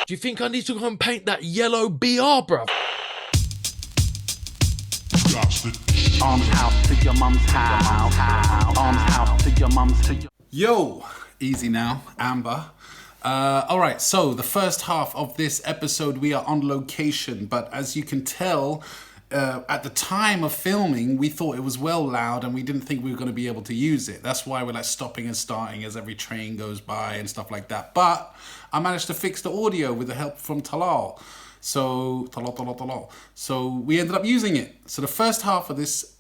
Do you think I need to go and paint that yellow BR, bruv? Arms house to your mum's house. Arms house to your mum's to your... Yo, easy now, Amber. Alright, so the first half of this episode we are on location, but as you can tell, at the time of filming, we thought it was well loud and we didn't think we were going to be able to use it. That's why we're like stopping and starting as every train goes by and stuff like that. But I managed to fix the audio with the help from Talal. So we ended up using it. So the first half of this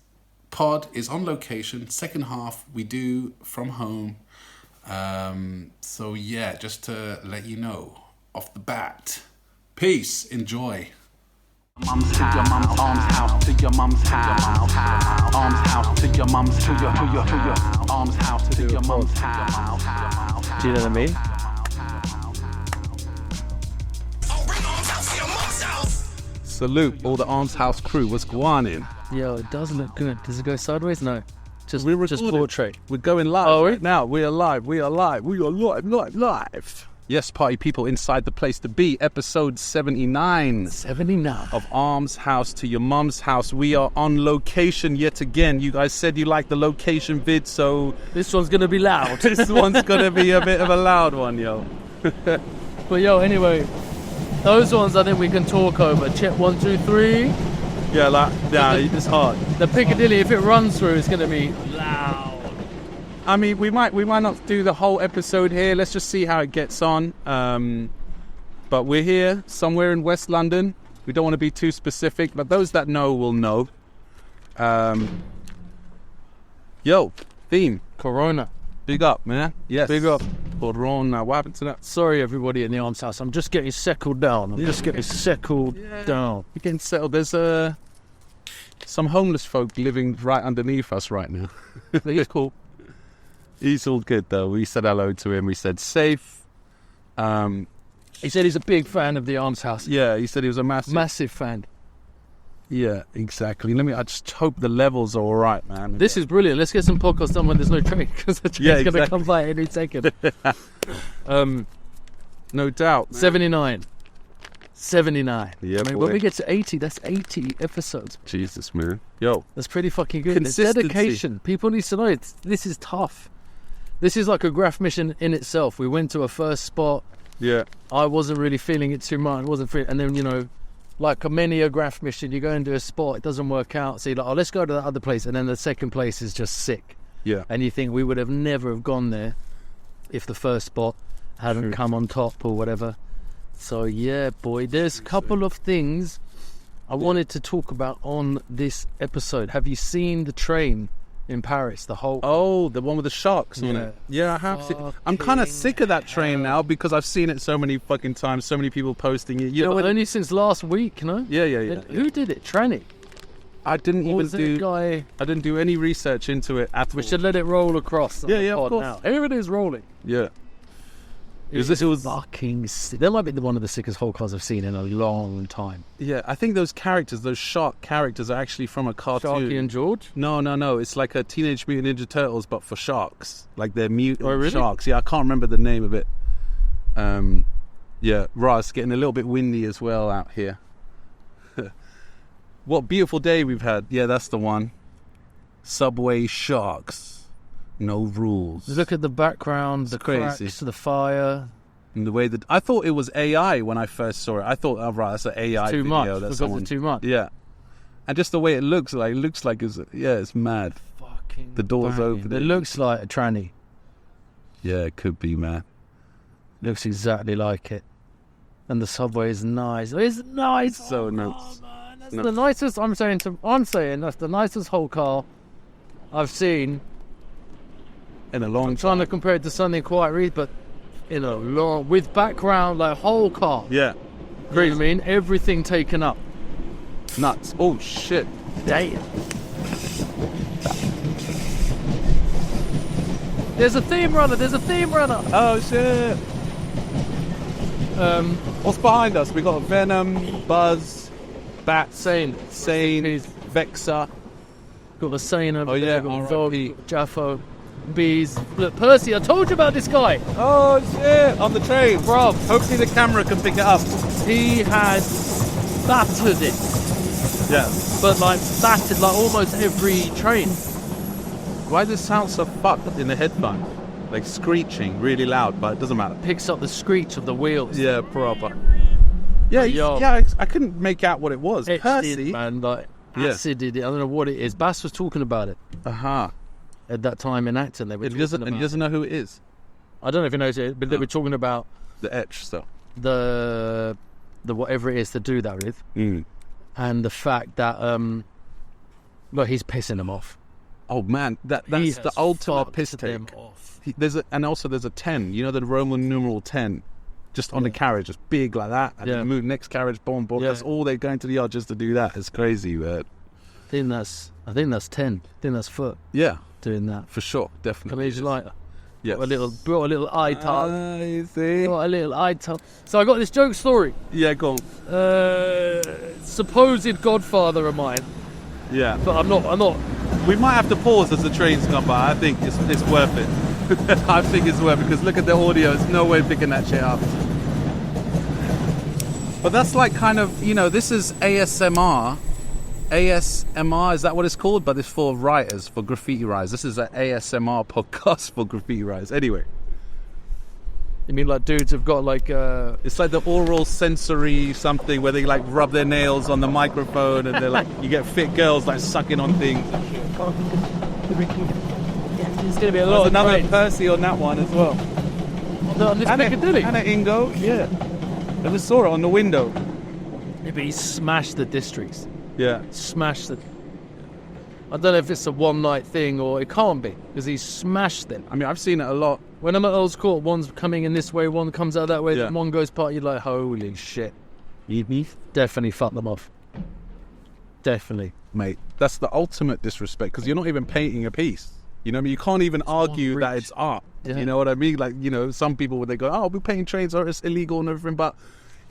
pod is on location. Second half we do from home. So yeah, just to let you know off the bat. Peace. Enjoy. Mum's to your mum's, arms house to your mum's house. Arms house to your mum's to your arms house to your mum's house. Do you know what I mean? Salute all the Arms House crew. What's going on? Yo, it does look good. Does it go sideways? No. Just Just portrait. We're going live right now. We are live. We are live. Yes, party people inside the place to be. Episode 79. 79. Of Arms House to your mum's house. We are on location yet again. You guys said you liked the location vid, so... This one's going to be loud. This one's going to be a bit of a loud one, yo. But yo, anyway, those ones I think we can talk over. Chip 1, 2, 3. Yeah, it's hard. The Piccadilly, if it runs through, it's going to be loud. I mean, we might not do the whole episode here. Let's just see how it gets on. But we're here somewhere in West London. We don't want to be too specific, but those that know will know. Yo, theme. Corona. Big up, man. Yes. Big up. Corona. What happened to that? Sorry, everybody in the Arms House. I'm just getting settled down. I'm just getting settled down. We're getting settled. There's some homeless folk living right underneath us right now. He's cool. He's all good, though. We said hello to him. We said safe. He said he's a big fan of the Arms House. Yeah, he said he was a massive fan. Yeah, exactly. I just hope the levels are all right, man. This is brilliant. Let's get some podcasts done when there's no train, because the train's going to come by any second. No doubt. 79. 79. Yeah, I mean, when we get to 80, that's 80 episodes. Jesus, man. Yo. That's pretty fucking good. It's Consistency. dedication. People need to know this is tough. This is like a graph mission in itself. We went to a first spot. Yeah. I wasn't really feeling it too much. And then, like many a graph mission, you go into a spot, it doesn't work out. So you're like, let's go to that other place. And then the second place is just sick. Yeah. And you think we would have never have gone there if the first spot hadn't come on top or whatever. So yeah, boy, there's a couple of things I wanted to talk about on this episode. Have you seen the train in Paris? The one with the sharks on it. Yeah, I have seen. I'm kind of sick of that train now because I've seen it so many fucking times. So many people posting it. You know, only since last week, Yeah. Who did it? Tranny. I didn't I didn't do any research into it at all. We should let it roll across. Yeah, of course. Now. Here it is rolling. Yeah. It was fucking sick. That might be one of the sickest whole cars I've seen in a long time. Yeah, I think those shark characters are actually from a cartoon. Sharky and George? No. It's like a Teenage Mutant Ninja Turtles, but for sharks. Like they're mutant sharks. Yeah, I can't remember the name of it. Yeah, it's getting a little bit windy as well out here. What beautiful day we've had. Yeah, that's the one. Subway sharks. No rules. Look at the background, the crazy. Cracks, the fire. And the way that I thought it was AI when I first saw it. I thought, that's an AI too video. Much, it's too much. Yeah. And just the way it looks like it's mad. Fucking the door's open. It looks like a tranny. Yeah, it could be, man. Looks exactly like it. And the subway is nice. It's nice. So nice. Man, that's the nicest. I'm saying that's the nicest whole car I've seen in a long time. I'm trying to compare it to something quite recent, but in a long, with background, like whole car. Yeah. You know what I mean? Everything taken up. Nuts. Oh shit. Damn. There's a theme runner. Oh shit. What's behind us? We got Venom, Buzz, Bat, Sane, Vexer. Got the Sane over there, got R.I.P. Jaffo. bees. Look, Persy, I told you about this guy. Oh shit! On the train, Bro, hopefully the camera can pick it up. he had battered it. Yeah. But like battered like almost every train. Why does it sound so fucked in the headphones? Like screeching really loud, but it doesn't matter. Picks up the screech of the wheels. Yeah, proper. Yeah, Yo. I couldn't make out what it was. Etched Persy. in, man, like Yeah. acid in it. I don't know what it is. Bass was talking about it at that time in Acton. They were And talking he about doesn't know who it is. I don't know if he knows it, but they were talking about The etch stuff. the whatever it is to do that with, and the fact that look, he's pissing them off. Oh man, that's He the has ultimate fucked piss them take. off. There's a 10. You know the Roman numeral 10, just on the carriage, just big like that. And then move next carriage, boom, boom. Yeah. That's all they're going to the yard just to do that. It's crazy, man. I think that's 10. I think that's Foot Yeah, doing that. for sure, definitely. Come lighter. Yes. Brought a little eye tart. You see? Brought a little eye tart. So I got this joke story. Yeah, go on. Supposed godfather of mine, Yeah, but I'm not. we might have to pause as the trains come by. I think it's worth it. I think it's worth it because look at the audio. It's no way picking that shit up. But that's like kind of, this is ASMR. ASMR, is that what it's called? But it's for writers, for graffiti writers. This is an ASMR podcast for graffiti writers. Anyway, You mean like dudes have got like it's like the oral sensory something where they like rub their nails on the microphone and they're like, you get fit girls like sucking on things. It's gonna be a lot. There's another of Persy on that one as well. on this Piccadilly. And an Ingo, yeah. I just saw it on the window. Yeah, but he smashed the districts. Yeah. Smashed the. I don't know if it's a one night thing or it can't be because he smashed them. I mean, I've seen it a lot. When I'm at Earl's Court, one's coming in this way, one comes out that way, Yeah. then one goes past. You're like, holy shit! Definitely fucked them off. Definitely. Mate, that's the ultimate disrespect because you're not even painting a piece. You know what I mean? You can't even argue that reach. it's art. Yeah. You know what I mean? Like, some people when they go, oh, we're painting trains or it's illegal and everything, but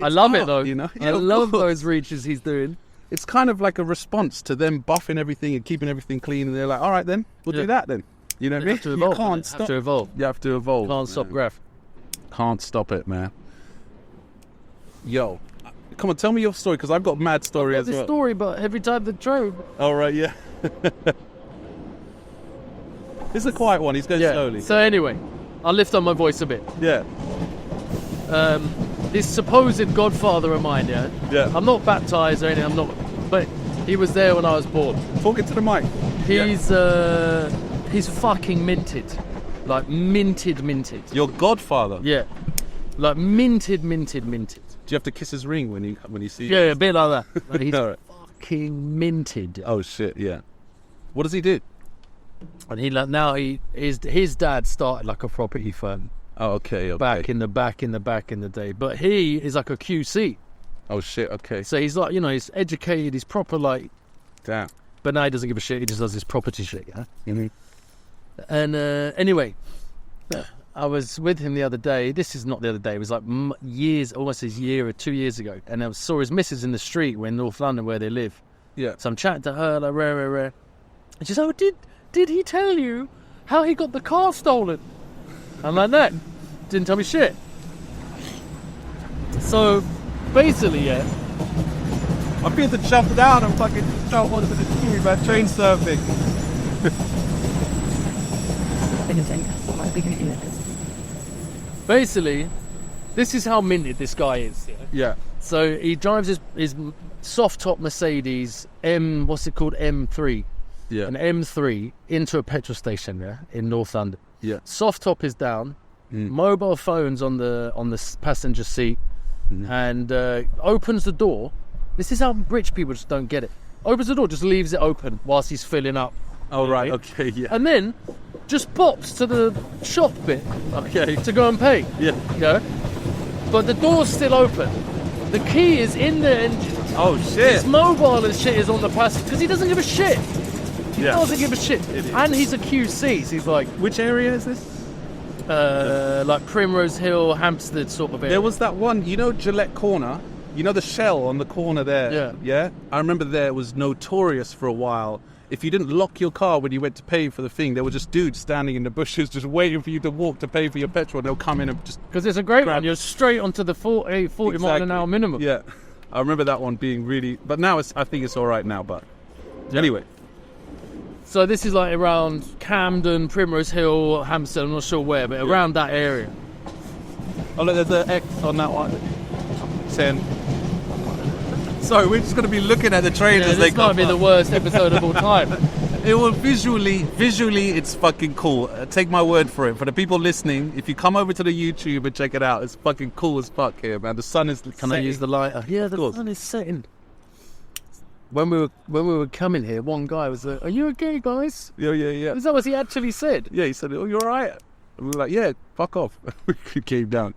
I it's love art, it though. You know? I Yeah, of love course. those reaches he's doing. It's kind of like a response to them buffing everything and keeping everything clean, and they're like, all right then, we'll Yeah. do that then. You know what I mean? Have to evolve. You can't Have stop. to evolve. You have to evolve. Can't stop man. Graff. Can't stop it, man. Yo, come on, tell me your story because I've got mad story as This well. story, but every time the train. All right, yeah. It's a quiet one. He's going slowly. So anyway, I'll lift up my voice a bit. Yeah. This supposed godfather of mine, yeah. Yeah. I'm not baptized or anything. I'm not, but he was there when I was born. Talk it to the mic. He's fucking minted, like minted. Your godfather. Yeah, like minted. Do you have to kiss his ring when you see? Yeah, a bit like that. Like he's All right. fucking minted. Oh shit! Yeah. What does he do? And his dad started like a property firm Oh, okay. back in the day. But he is like a QC. Oh shit! Okay. So he's like, he's educated. He's proper like. Damn. But now he doesn't give a shit. He just does his property shit. Yeah. Mm-hmm. And anyway, I was with him the other day. This is not the other day. It was like almost a year or 2 years ago. And I saw his missus in the street in North London where they live. Yeah. So I'm chatting to her, like, rare. And she's like, oh, did he tell you how he got the car stolen? I'm like, no. Didn't tell me shit. So, basically, yeah. I feel to jump down and fucking jump onto the tree, man. Train surfing. Basically, this is how minted this guy is. Yeah. Yeah. So he drives his soft top Mercedes M3. Yeah. An M3 into a petrol station there in North London. Yeah. Soft top is down, mobile phones on the passenger seat, and opens the door. This is how rich people just don't get it. Opens the door, just leaves it open whilst he's filling up. Oh right. Okay. Yeah. And then just pops to the shop bit Okay. to go and pay. Yeah. But the door's still open. The key is in the engine. Oh shit. His mobile and shit is on the passenger because he doesn't give a shit. He Yeah. doesn't give a shit. Idiot. And he's a QC, so he's like, Which area is this? like Primrose Hill, Hampstead sort of area. There was that one, Gillette Corner. You know the Shell on the corner there? Yeah. Yeah? I remember there it was notorious for a while. if you didn't lock your car when you went to pay for the thing, there were just dudes standing in the bushes just waiting for you to walk to pay for your petrol. And they'll come in and just... Because it's a great grab- one. You're straight onto the 40 mile an hour minimum. Yeah. I remember that one being really... But now I think it's all right now, but... Anyway. So this is like around Camden, Primrose Hill, Hampstead, I'm not sure where, but around that area. Oh, look, there's an X on that one. 10. Sorry, we're just going to be looking at the trains as they This might come be up. the worst episode of all time. It will visually, it's fucking cool. Take my word for it. For the people listening, if you come over to the YouTube and check it out, it's fucking cool as fuck here, man. The sun is Can I use the lighter? Yeah, the sun is setting. When we were coming here, one guy was like, "Are you okay, guys?" Yeah. Is that what he actually said? Yeah, he said, "Oh, you're all right." And we were like, "Yeah, fuck off." We came down.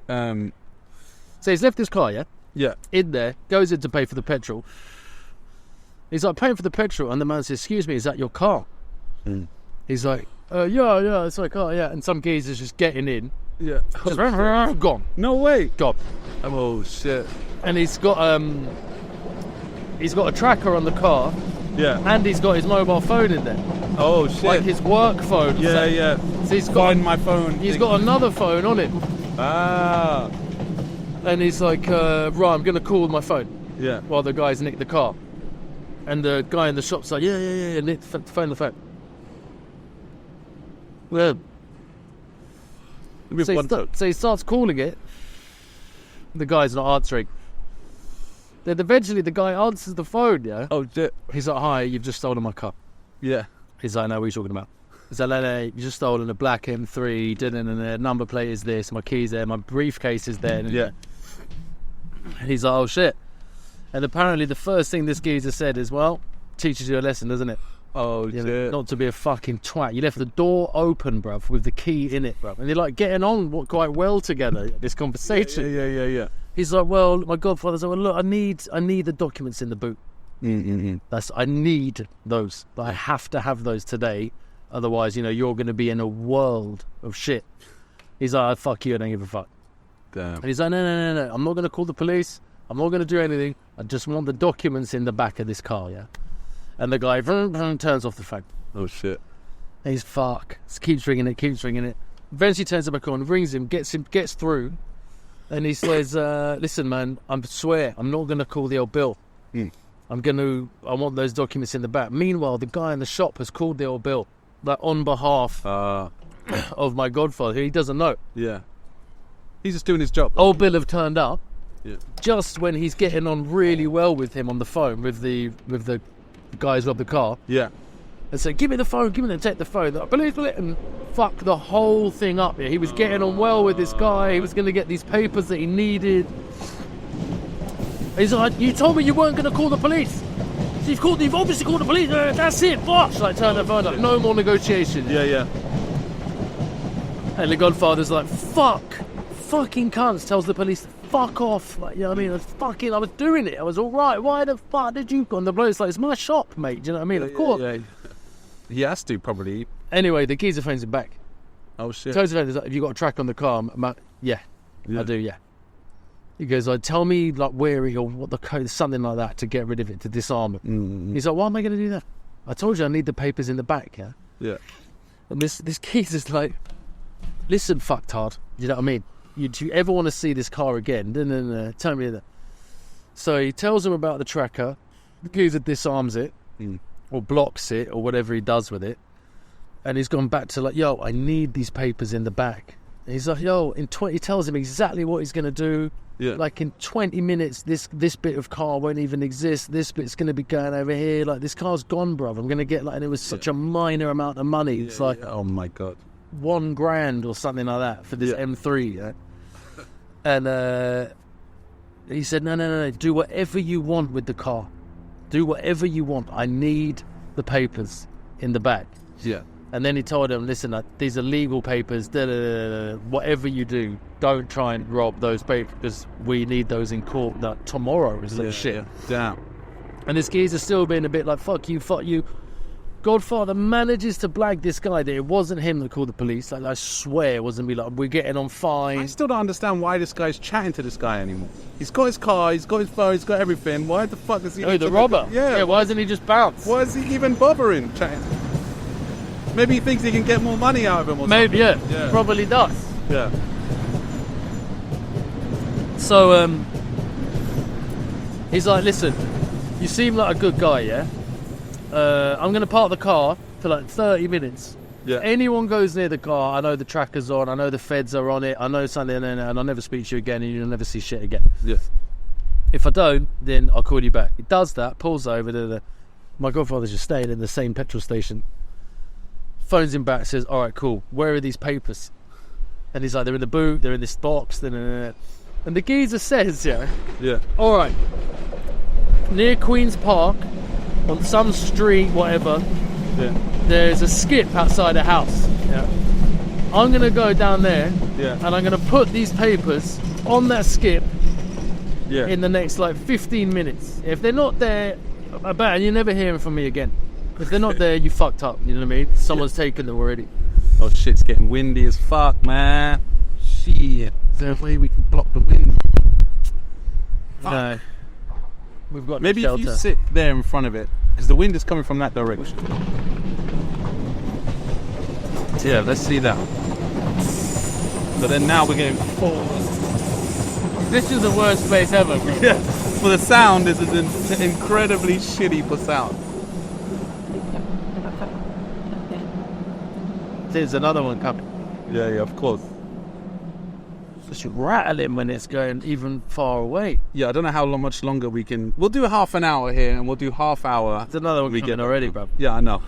So he's left his car, Yeah. in there, goes in to pay for the petrol. He's like, paying for the petrol, and the man says, "Excuse me, is that your car?" He's like, yeah, it's my car, yeah. And some geezer's just getting in. Yeah. Just gone. No way. Gone. Oh shit. And he's got a tracker on the car, Yeah. and he's got his mobile phone in there. Oh shit. Like his work phone. Yeah. So he's got Find my phone. He's got another phone on him. Ah. And he's like, right, I'm going to call my phone Yeah. while the guys nick the car. And the guy in the shop's like, yeah, and phone the phone. Well, so he starts calling it. The guy's not answering. Then eventually the guy answers the phone, yeah? Oh shit. He's like, hi, you've just stolen my car. Yeah. He's like, no, what are you talking about? He's like, no, you just stolen a black M3, and the number plate is this, my key's there, my briefcase is there. Yeah. And he's like, oh shit. And apparently the first thing this geezer said is, well, teaches you a lesson, doesn't it? Oh shit. Not to be a fucking twat. You left the door open, bruv, with the key in it, bruv. And they're like getting on quite well together, this conversation. Yeah. He's like, well, my godfather's like, well, look, I need the documents in the boot. I need those. I have to have those today. Otherwise, you're going to be in a world of shit. He's like, fuck you, I don't give a fuck. Damn. And he's like, no. I'm not going to call the police. I'm not going to do anything. I just want the documents in the back of this car, yeah? And the guy turns off the phone. Oh shit. And he's fuck. Keeps ringing it. Eventually turns it back on, rings him, gets through. And he says, listen, man, I swear, I'm not going to call the old Bill. I want those documents in the back. Meanwhile, the guy in the shop has called the old Bill, like on behalf of my godfather, who he doesn't know. Yeah. He's just doing his job. Old Bill have turned up just when he's getting on really well with him on the phone, with the guys of the car. Yeah. And said, give me the phone, take the phone. Like, believe it, and fuck the whole thing up. Yeah, he was getting on well with this guy. He was going to get these papers that he needed. He's like, you told me you weren't going to call the police. So you've obviously called the police. That's it, boss. Like, turn the phone up. No more negotiation. Yeah. And the godfather's like, fucking cunts. Tells the police, fuck off. Like, you know what I mean? I was doing it. I was all right. Why the fuck did you go on the bloke's like, it's my shop, mate. Do you know what I mean? Of course. Yeah. He has to, probably. Anyway, the geezer phones him back. Oh, shit. Tells him, have you got a track on the car? Yeah, I do, yeah. He goes, tell me, like, where or what the code, something like that, to get rid of it, to disarm it. He's like, why am I going to do that? I told you I need the papers in the back, yeah? Yeah. And this geezer's like, listen, fucktard. You know what I mean? Do you ever want to see this car again? No. Tell me that. So he tells him about the tracker. The geezer disarms it. Or blocks it, or whatever he does with it. And he's gone back to like, yo, I need these papers in the back. And he's like, yo, he tells him exactly what he's going to do. Yeah. Like in 20 minutes, this bit of car won't even exist. This bit's going to be going over here. Like, this car's gone, bruv. I'm going to get, like, and it was such a minor amount of money. It's like, oh my God, $1,000 or something like that for this M3. Yeah? And he said, no, do whatever you want with the car. Do whatever you want. I need the papers in the back. Yeah. And then he told him, listen, these are legal papers. Whatever you do, don't try and rob those papers because we need those in court tomorrow. Is that shit? Yeah. Damn. And this geezer's still being a bit like, fuck you. godfather manages to blag this guy that it wasn't him that called the police. Like, I swear it wasn't me. Like, we're getting on fine. I still don't understand why this guy's chatting to this guy anymore. He's got his car, he's got his phone, he's got everything. Why the fuck is he... Oh, the robber? Yeah. Why doesn't he just bounce? Why is he even bothering chatting? Maybe he thinks he can get more money out of him or Maybe, something. yeah. Probably does. Yeah. So, he's like, listen, you seem like a good guy, yeah? I'm going to park the car for like 30 minutes. Yeah. Anyone goes near the car, I know the tracker's on, I know the feds are on it, I know something, and I'll never speak to you again, and you'll never see shit again. Yeah. If I don't, then I'll call you back. He does that, pulls over. My godfather's just staying in the same petrol station. Phones him back, says, all right, cool. Where are these papers? And he's like, they're in the boot, they're in this box. And the geezer says, Yeah. all right, near Queen's Park, on some street, whatever, Yeah. there's a skip outside a house. Yeah. I'm going to go down there, Yeah. and I'm going to put these papers on that skip Yeah. in the next, like, 15 minutes. If they're not there, I bet you never hear from me again. If they're not there, you fucked up, you know what I mean? Someone's taken them already. Oh, shit's getting windy as fuck, man. Shit. Is there a way we can block the wind? Fuck. No. We've got Maybe shelter. if you sit there in front of it, because the wind is coming from that direction. So yeah, let's see that. So then now we're getting forward. This is the worst place ever, bro. Yeah. For the sound, this is incredibly shitty for sound. There's another one coming. Yeah, of course. Just rattling when it's going even far away. Yeah, I don't know how much longer we can. We'll do half an hour here, and we'll do half hour. There's another one coming already, bro. Yeah, I know.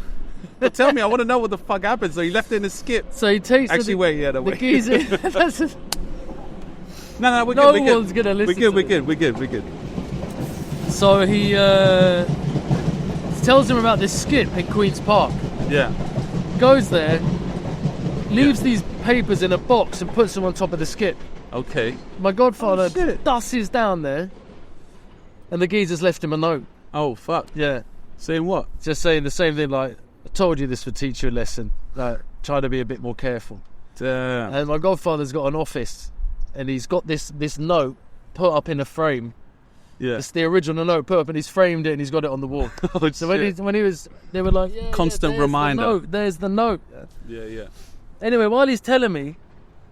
But tell me, I want to know what the fuck happened. So he left it in a skip. So he takes Actually, wait, the wait. geezer. No, we're No good. We're one's good. gonna listen We're to good. We're good. So he tells him about this skip in Queen's Park. Yeah. Goes there, leaves these papers in a box and puts them on top of the skip. Okay. My godfather shit. dusses down there, and the geezer's left him a note. Oh fuck. Yeah, Saying what? just saying the same thing. Like, I told you this would teach you a lesson. Like, try to be a bit more careful. Damn. And my godfather's got an office, and he's got this note put up in a frame. Yeah. It's the original note put up, and he's framed it, and he's got it on the wall. Oh, So shit. when he was, they were like, Constant there's reminder. The note, there's the note. Yeah. Anyway, while he's telling me,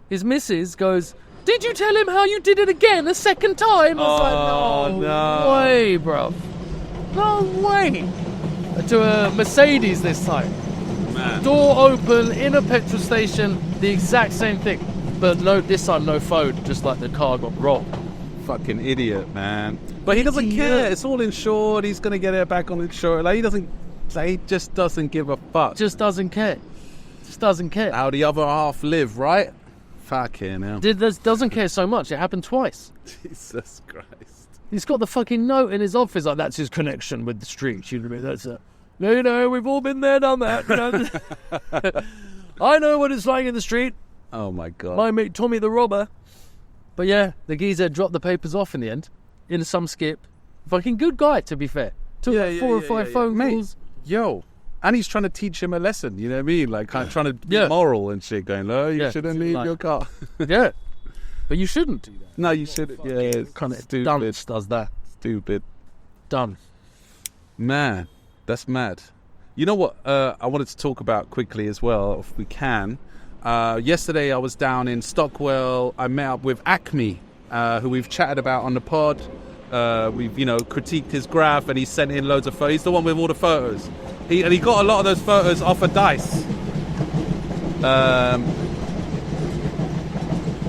his missus goes, did you tell him how you did it again a second time? I was like, no way, bro. No way. To a Mercedes this time. Man. Door open, in a petrol station, the exact same thing. But no, this time no phone, just like the car got robbed. Fucking idiot, man. But he doesn't Idiot. care. It's all insured. He's gonna get it back on insurance. Like he just doesn't give a fuck. Just doesn't care. Just doesn't care. How the other half live, right? Fucking hell. Doesn't care so much. It happened twice. Jesus Christ. He's got the fucking note in his office, like that's his connection with the street. You know what I mean? That's it. No, we've all been there, done that. You know? I know what it's like in the street. Oh my god. My mate Tommy the robber. But yeah, the geezer dropped the papers off in the end, in some skip. Fucking good guy, to be fair. Took like 4 or 5 phone Mate, calls. yo. And he's trying to teach him a lesson, you know what I mean? Like, kind of trying to be Yeah. moral and shit, going, no, you Yeah, shouldn't leave like- your car. Yeah, but you shouldn't do that. No, you shouldn't. Yeah, it's Kind of stupid. dunce does that. Stupid. Done. Man, that's mad. You know what I wanted to talk about quickly as well, if we can. Yesterday I was down in Stockwell. I met up with Acme, who we've chatted about on the pod. We've, critiqued his graph, and he sent in loads of photos. He's the one with all the photos. He got a lot of those photos off of Dice.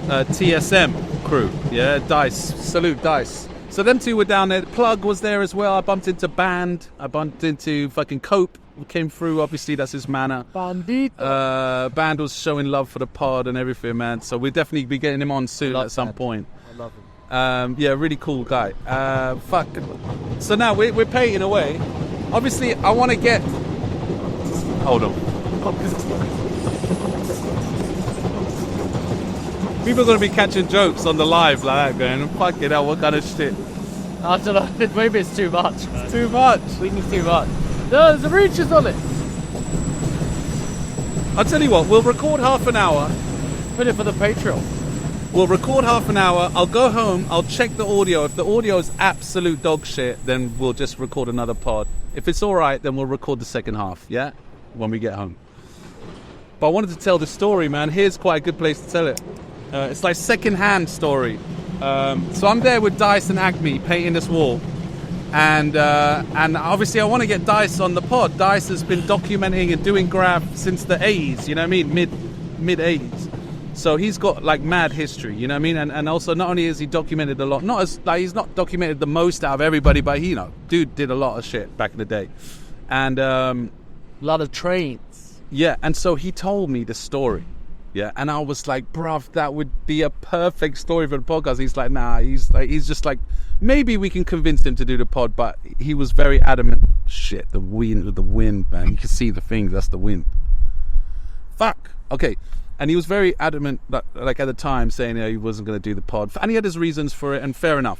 TSM crew, yeah, Dice. Salute Dice. So them two were down there. Plug was there as well. I bumped into Band. I bumped into fucking Cope, who came through. Obviously, that's his manner. Bandit. Band was showing love for the pod and everything, man. So we'll definitely be getting him on soon at some point. I love him. Yeah, really cool guy. Fuck. So now we're painting away. Obviously, I want to get. Hold on. People are going to be catching jokes on the live like that, going, fuck it hell, what kind of shit? I don't know. Maybe it's too much. Too much. We think too much. No, there's the reaches on it. I'll tell you what, we'll record half an hour. Put it for the Patreon. We'll record half an hour. I'll go home. I'll check the audio. If the audio is absolute dog shit, then we'll just record another pod. If it's all right, then we'll record the second half, yeah? When we get home. But I wanted to tell the story, man. Here's quite a good place to tell it. It's like second-hand story. So I'm there with Dice and Acme painting this wall. And obviously I want to get Dice on the pod. Dice has been documenting and doing graff since the 80s, you know what I mean? Mid 80s. So he's got like mad history, you know what I mean? And also not only has he documented a lot, not as like he's not documented the most out of everybody, but he, you know, dude did a lot of shit back in the day. And a lot of trains. Yeah, and so he told me the story. Yeah, and I was like, bruv, that would be a perfect story for the podcast. He's like, nah, he's just like, maybe we can convince him to do the pod, but he was very adamant. Shit, the wind, man. You can see the thing, that's the wind. Fuck. Okay. And he was very adamant, like at the time, saying he wasn't going to do the pod. And he had his reasons for it, and fair enough.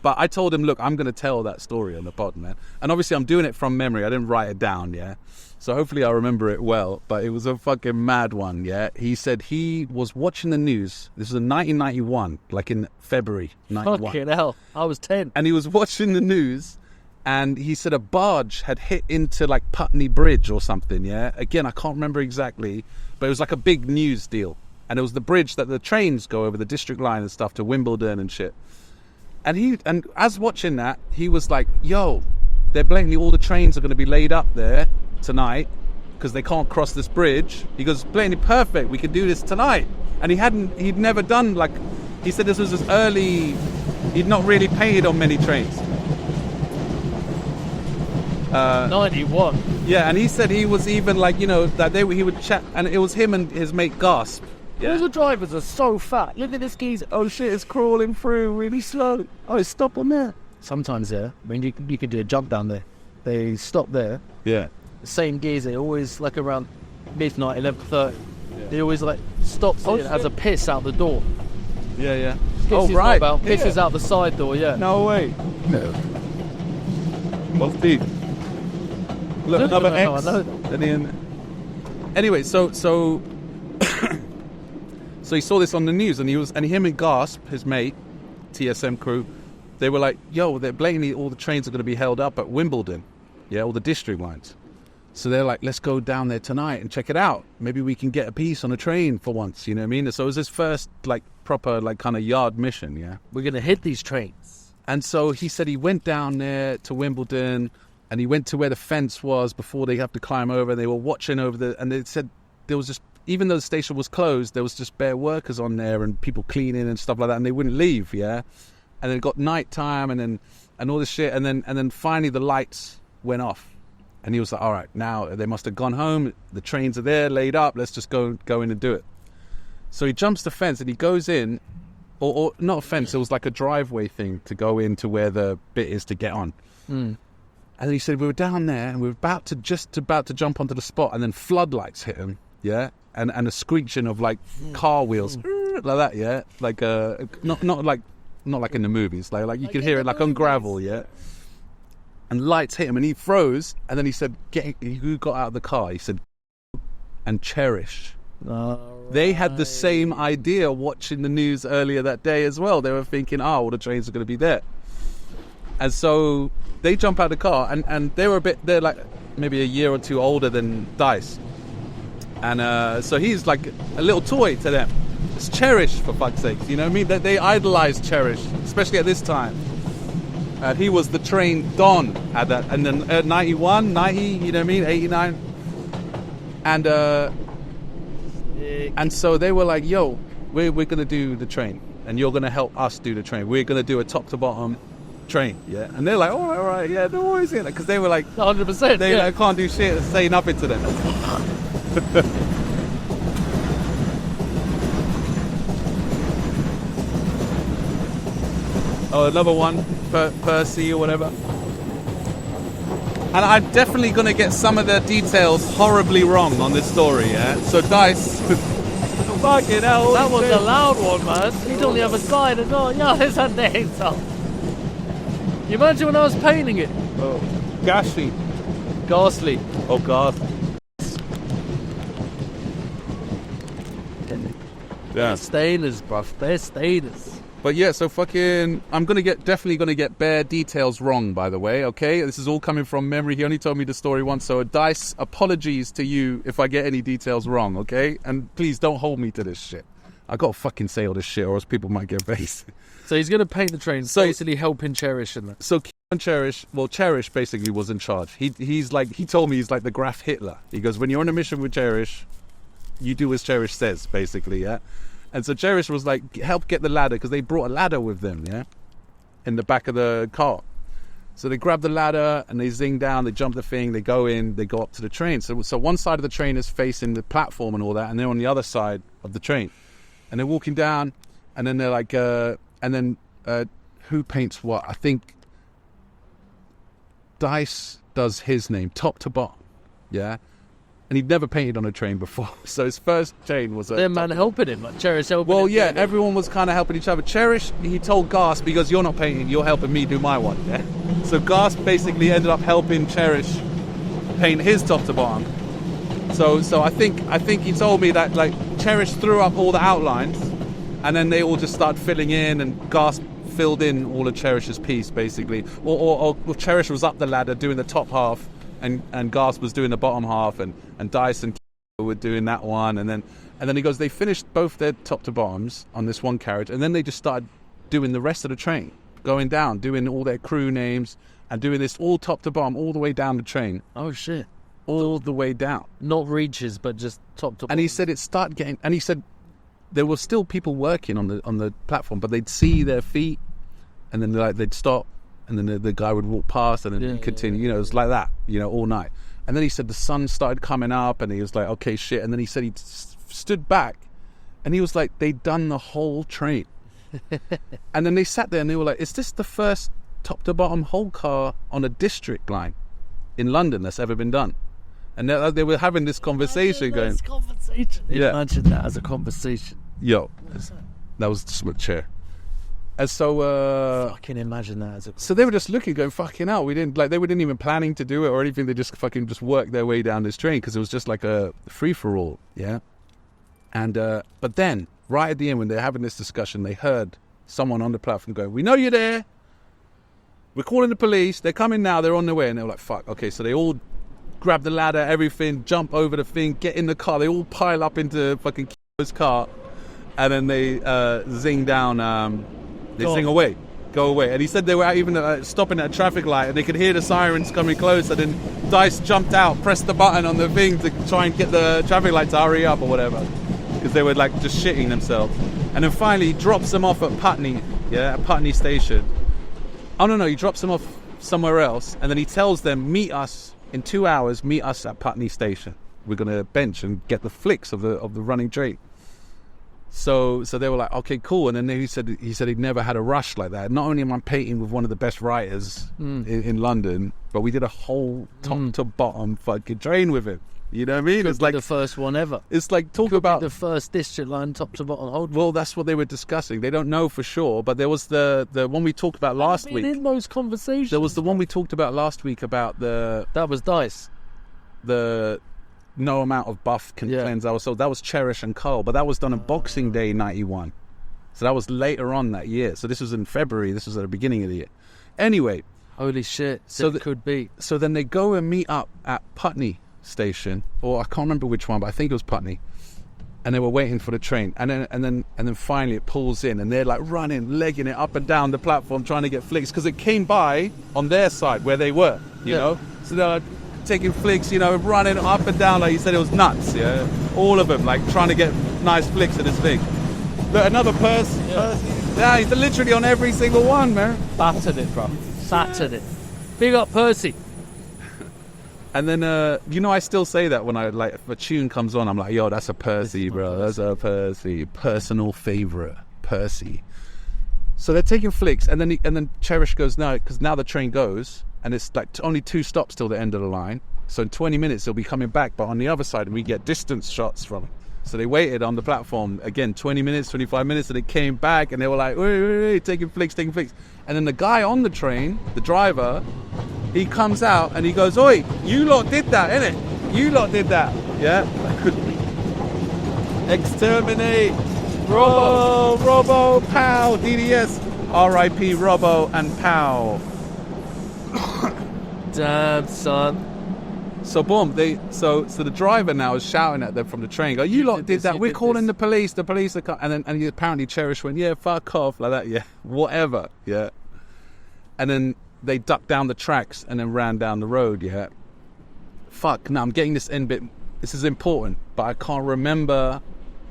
But I told him, look, I'm going to tell that story on the pod, man. And obviously I'm doing it from memory. I didn't write it down, yeah? So hopefully I'll remember it well. But it was a fucking mad one, yeah? He said he was watching the news. This was in 1991, like in February 91. Fucking hell. I was 10. And he was watching the news, and he said a barge had hit into like Putney Bridge or something, yeah? Again, I can't remember exactly, but it was like a big news deal. And it was the bridge that the trains go over, the district line and stuff, to Wimbledon and shit. And as watching that, he was like, yo, they're blatantly, all the trains are going to be laid up there tonight because they can't cross this bridge. He goes, blatantly perfect, we can do this tonight. And he'd never done, like, he said this was his early, he'd not really painted on many trains. 91. Yeah, and he said he was even like, you know, that he would chat, and it was him and his mate Gasp. Yeah. All the drivers are so fat. Look at this geezer. Oh shit, it's crawling through really slow. Oh, stop on there. Sometimes there, I mean, you can do a jump down there. They stop there. Yeah. The same geezer, always like around midnight, 11:30. Yeah. They always like stops it, has a piss out the door. Yeah, yeah. Oh right. Pisses out the side door. Yeah. No way. No. What's deep? Look, another X. And then, anyway, so he saw this on the news, and him and Gasp, his mate, TSM crew, they were like, yo, they're blatantly, all the trains are going to be held up at Wimbledon, yeah, all the district lines. So they're like, let's go down there tonight and check it out. Maybe we can get a piece on a train for once, you know what I mean? So it was his first like proper like kind of yard mission, yeah. We're going to hit these trains. And so he said he went down there to Wimbledon. And he went to where the fence was before they have to climb over. They were watching over and they said there was just, even though the station was closed, there was just bare workers on there and people cleaning and stuff like that, and they wouldn't leave, yeah? And then it got nighttime and all this shit, and then finally the lights went off. And he was like, all right, now they must have gone home, the trains are there, laid up, let's just go in and do it. So he jumps the fence and he goes in, or not a fence, it was like a driveway thing to go into where the bit is to get on. Mm. And he said we were down there and we were just about to jump onto the spot, and then floodlights hit him, yeah, and a screeching of like car wheels like that, yeah, like not like in the movies, like you could hear it like on gravel, yeah. And lights hit him and he froze, and then he said, who got out of the car? He said, and Cherish. They had the same idea watching the news earlier that day as well. They were thinking, all the trains are going to be there. And so they jump out of the car, and they're like maybe a year or two older than Dice. And so he's like a little toy to them. It's Cherish, for fuck's sake, you know what I mean? They idolize Cherish, especially at this time. And he was the train don at that. And then at 91, 90, you know what I mean? 89. And so they were like, yo, we're going to do the train, and you're going to help us do the train. We're going to do a top to bottom train, yeah. And they're like, all right, yeah, no worries, yeah, because they were like 100%. They like, can't do shit, say nothing to them. Oh, another one, Persy or whatever. And I'm definitely going to get some of the details horribly wrong on this story, yeah. So Dice, fucking hell, that was a loud one, man. He's on the other side as well. Yeah, there's a name. You imagine when I was painting it? Oh, Ghastly. Ghastly. Oh, God. Yeah. Stainers, bruv. They're stainers. But yeah, so fucking, I'm definitely gonna get bare details wrong, by the way, okay? This is all coming from memory. He only told me the story once, so Dice, apologies to you if I get any details wrong, okay? And please don't hold me to this shit. I gotta fucking say all this shit, or else people might get based. So he's gonna paint the train, So- basically helping Cherish and that. So Cherish basically was in charge. He told me he's like the Graff Hitler. He goes, when you're on a mission with Cherish, you do as Cherish says, basically, yeah? And so Cherish was like, help get the ladder, because they brought a ladder with them, yeah? In the back of the car. So they grab the ladder and they zing down, they jump the thing, they go in, they go up to the train. So one side of the train is facing the platform and all that, and they're on the other side of the train. And they're walking down, and then they're like, who paints what? I think Dice does his name, top to bottom, yeah? And he'd never painted on a train before. So his first train was Their man helping him, like Cherish helping him. well, yeah, doing it. everyone was kind of helping each other. Cherish, he told Gasp, because you're not painting, you're helping me do my one, yeah? So Gasp basically ended up helping Cherish paint his top to bottom. So I think he told me that, like, Cherish threw up all the outlines, and then they all just started filling in, and Gasp filled in all of Cherish's piece, basically. Or Cherish was up the ladder doing the top half, and Gasp was doing the bottom half, and Dice and were doing that one, and then he goes, they finished both their top to bottoms on this one carriage, and then they just started doing the rest of the train, going down, doing all their crew names, and doing this all top to bottom, all the way down the train, Oh shit. all the way down. Not reaches, but just top to And he said it started getting, and he said there were still people working on the platform, but they'd see their feet, and then they'd stop, and then the guy would walk past, and then he'd continue. You know, it was like that, you know, all night. And then he said the sun started coming up, and he was like, okay, shit. And then he said he stood back, and he was like, they'd done the whole train. And then they sat there, and they were like, is this the first top to bottom whole car on a district line in London that's ever been done? And they were having this conversation going, yeah. Imagine that as a conversation. Yo, that was just my chair. And so, Fucking imagine that as a... so they were just looking, going, fucking hell, they weren't even planning to do it or anything. They just fucking just worked their way down this train, because it was just like a free-for-all, yeah? And, but then, right at the end, when they're having this discussion, they heard someone on the platform going, we know you're there. We're calling the police. They're coming now. They're on their way. And they were like, fuck. Okay, so they all grab the ladder, everything, jump over the thing, get in the car. They all pile up into fucking Kyo's car, and then they zing down... They sing away, go away. And he said they were out even stopping at a traffic light, and they could hear the sirens coming close, and then Dice jumped out, pressed the button on the thing to try and get the traffic light to hurry up or whatever, because they were like just shitting themselves. And then finally he drops them off at Putney, at Putney station. Oh no, he drops them off somewhere else, and then he tells them, meet us in 2 hours, meet us at Putney station. We're gonna bench and get the flicks of the running train. So they were like, okay, cool. And then he said he'd never had a rush like that. Not only am I painting with one of the best writers in London, but we did a whole top to bottom fucking train with him. You know what I mean? It's like the first one ever. It's like talk about the first district line, top to bottom hold. Well, that's what they were discussing. They don't know for sure, but there was the one we talked about last week. In those conversations, there was the one we talked about last week about that was Dice. The no amount of buff can cleanse our soul. That was Cherish and Cole, but that was done on Boxing Day 91. So that was later on that year. So this was in February. This was at the beginning of the year. Anyway. Holy shit. So it could be. So then they go and meet up at Putney station, or I can't remember which one, but I think it was Putney. And they were waiting for the train. And then finally it pulls in, and they're like running, legging it up and down the platform, trying to get flicks, because it came by on their side where they were, you know? So they're like, taking flicks, you know, running up and down, like you said, it was nuts, yeah? All of them, like, trying to get nice flicks of this thing. Look, another Persy. Yeah, he's literally on every single one, man. Battered it, bro. Battered it. Big up Persy. And then, you know, I still say that when if a tune comes on, I'm like, yo, that's a Persy, bro. That's a Persy. Personal favorite, Persy. So they're taking flicks, and then Cherish goes, no, because now the train goes, and it's like only 2 stops till the end of the line. So in 20 minutes, they'll be coming back, but on the other side, we get distance shots from it. So they waited on the platform, again, 20 minutes, 25 minutes, and they came back, and they were like, wait, taking flicks. And then the guy on the train, the driver, he comes out, and he goes, oi, you lot did that, innit? You lot did that, yeah? Exterminate. Robbo, Pow, DDS, R.I.P. Robbo and Pow. Damn, son. So boom, so the driver now is shouting at them from the train. Go, you lot did that. We're calling the police. The police are coming. And he apparently Cherish went, yeah, fuck off, like that. Yeah, whatever. Yeah. And then they ducked down the tracks and then ran down the road. Yeah. Fuck. Now I'm getting this end bit. This is important, but I can't remember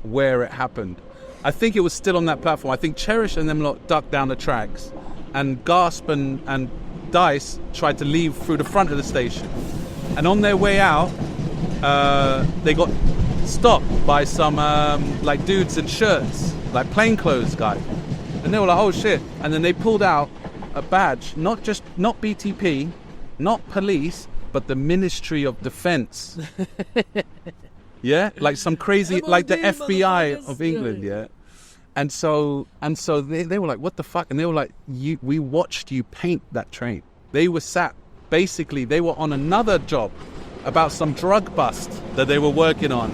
where it happened. I think it was still on that platform. I think Cherish and them lot ducked down the tracks, and Gasp and Dice tried to leave through the front of the station. And on their way out, they got stopped by some like dudes in shirts, like plainclothes guys. And they were like, oh shit. And then they pulled out a badge, not BTP, not police, but the Ministry of Defense. Yeah, like some crazy, like the FBI of England, yeah. And so they were like, what the fuck? And they were like, we watched you paint that train. They were sat, basically, they were on another job about some drug bust that they were working on.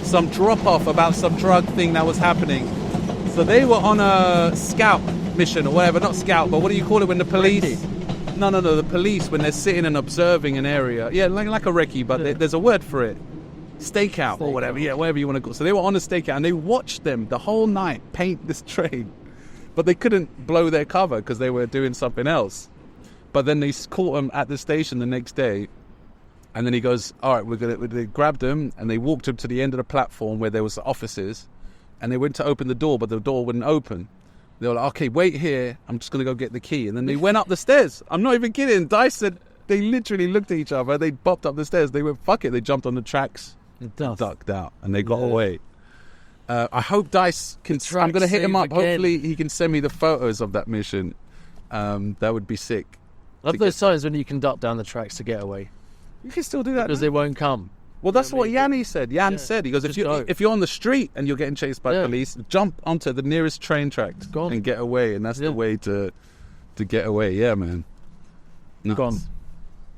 Some drop-off about some drug thing that was happening. So they were on a scout mission or whatever, not scout, but what do you call it when the police... No, the police, when they're sitting and observing an area. Yeah, like a recce, but there's a word for it. Stakeout or whatever, yeah, whatever you want to call it. So they were on a stakeout and they watched them the whole night paint this train. But they couldn't blow their cover because they were doing something else. But then they caught him at the station the next day. And then he goes, all right, they grabbed him and they walked him to the end of the platform where there was the offices. And they went to open the door, but the door wouldn't open. They were like, okay, wait here. I'm just going to go get the key. And then they went up the stairs. I'm not even kidding. Dice said they literally looked at each other. They bopped up the stairs. They went, fuck it. They jumped on the tracks, ducked out, and they got away. I hope Dice can... I'm going to hit him up. Again. Hopefully he can send me the photos of that mission. That would be sick. Love those times when you can duck down the tracks to get away. You can still do that. Because they won't come. Well, that's what Yanni said. Jan said. He goes, if you're on the street and you're getting chased by police, jump onto the nearest train tracks and get away. And that's the way to get away. Yeah, man. Nuts. Gone.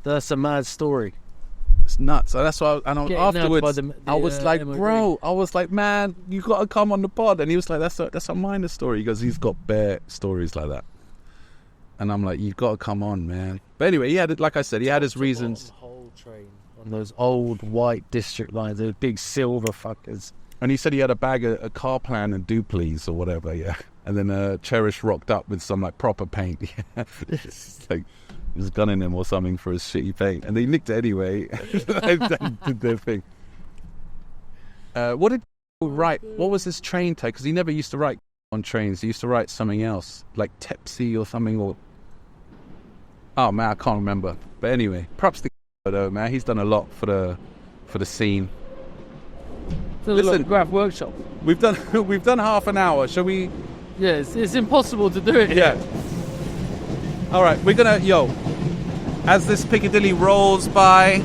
That's a mad story. It's nuts. So that's why afterwards, I was like, bro, I was like, man, you got to come on the pod. And he was like, that's a minor story. He goes, he's got bare stories like that. And I'm like, you've got to come on, man. But anyway, he had, like I said, he had his reasons. The whole train on those old white district lines, those big silver fuckers. And he said he had a bag of car plan and do please or whatever, yeah. And then Cherish rocked up with some like proper paint. Like he was gunning him or something for his shitty paint. And they nicked it anyway. Did their thing. What did he write? What was his train tag? Because he never used to write on trains. He used to write something else, like Tepsi or something. Or oh man, I can't remember. But anyway, props to though, man. He's done a lot for the scene. Listen, Graff workshop. We've done half an hour. Shall we? Yeah, it's impossible to do it. Yeah. All right, we're gonna as this Piccadilly rolls by,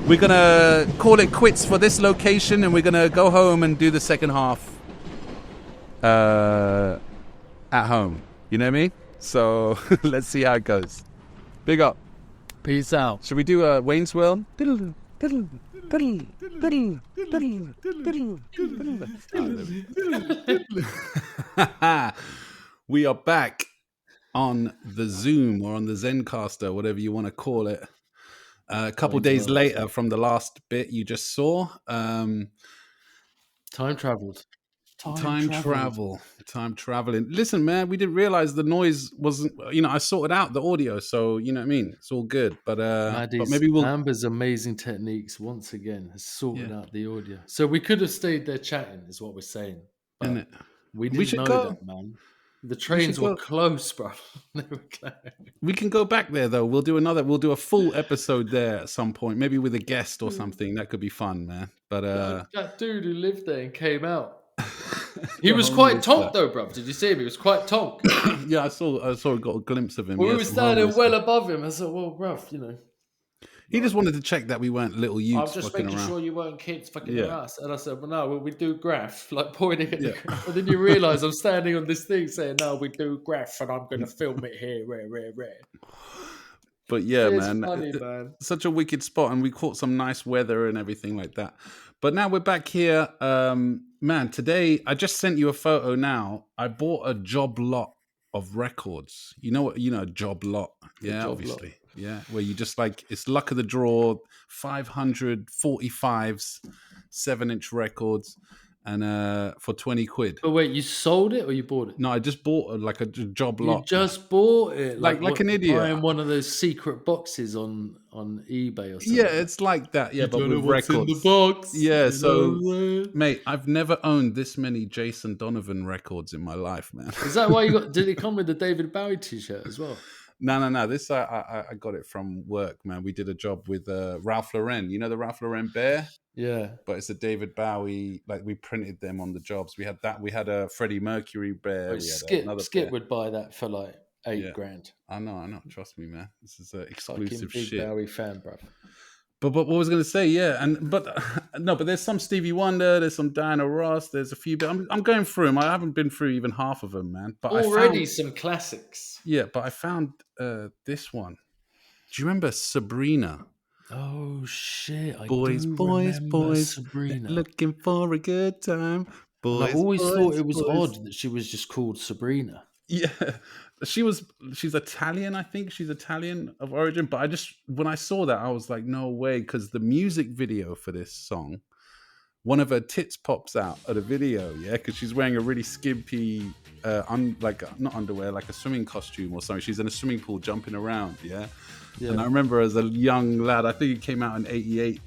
we're gonna call it quits for this location, and we're gonna go home and do the second half at home. You know what I mean? So let's see how it goes. Big up. Peace out. Should we do Wayne's World? We are back on the Zoom or on the Zencaster, whatever you want to call it. A couple days later from the last bit you just saw. Time traveled. Time traveling. Listen, man, we didn't realize the noise wasn't, I sorted out the audio, so you know what I mean? It's all good. But maybe Amber's amazing techniques once again has sorted out the audio. So we could have stayed there chatting, is what we're saying. But we didn't know that, man. The trains were close, bro. They were close. We can go back there though. We'll do a full episode there at some point, maybe with a guest or something. That could be fun, man. But that dude who lived there and came out. He was quite tonk though, bruv. Did you see him? He was quite tonk. Yeah, I saw got a glimpse of him. We were standing well above him. I thought, well, bruv, He just wanted to check that we weren't little youths. I was just making sure you weren't kids fucking around. And I said, well, no, we do Graff, like pointing at the Graff. And then you realise I'm standing on this thing saying, no, we do Graff and I'm going to film it here, rare. But yeah, it's man. Funny, man. Such a wicked spot, and we caught some nice weather and everything like that. But now we're back here. man, today I just sent you a photo now. I bought a job lot of records. You know what? You know, a job lot. Yeah, job obviously. lot. Yeah, where you just like, it's luck of the draw, 545s, 7-inch records, and for 20 quid. But wait, you sold it or you bought it? No, I just bought like a job You lot. just bought it, Like what, an idiot. buying one of those secret boxes on eBay or something. Yeah, it's like that. Yeah, but with records. box. Yeah, so mate, I've never owned this many Jason Donovan records in my life, man. Is that why you got? Did it come with the David Bowie T-shirt as well? No. This I got it from work, man. We did a job with Ralph Lauren. You know the Ralph Lauren bear? Yeah. But it's a David Bowie. Like we printed them on the jobs. We had that. We had a Freddie Mercury bear. We had another Skip bear. would buy that for like $8,000. I know. Trust me, man. This is exclusive Fucking big shit. Bowie fan, bruv. But what was I going to say? Yeah, but there's some Stevie Wonder, there's some Diana Ross, there's a few. But I'm going through them. I haven't been through even half of them, man. But already some classics. Yeah, but I found this one. Do you remember Sabrina? Oh shit! Boys, Sabrina. looking for a good time. Boys, I always thought it was odd that she was just called Sabrina. Yeah, she's Italian. I think she's Italian of origin. But when I saw that, I was like, no way, because the music video for this song, one of her tits pops out of the video. Yeah, because she's wearing a really skimpy, not underwear, like a swimming costume or something. She's in a swimming pool jumping around. Yeah. And I remember as a young lad, I think it came out in 88,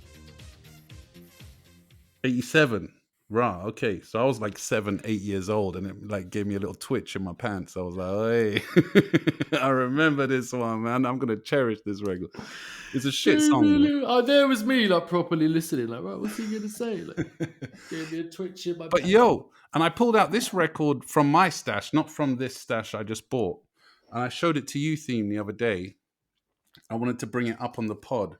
87. Right, okay. So I was like 7, 8 years old, and it like gave me a little twitch in my pants. I was like, hey, I remember this one, man. I'm gonna cherish this record. It's a shit song. Oh, there was me, like properly listening. Like, right, what's he gonna say? Like, gave me a twitch in my But pants. and I pulled out this record from my stash, not from this stash I just bought. And I showed it to you, Theme, the other day. I wanted to bring it up on the pod.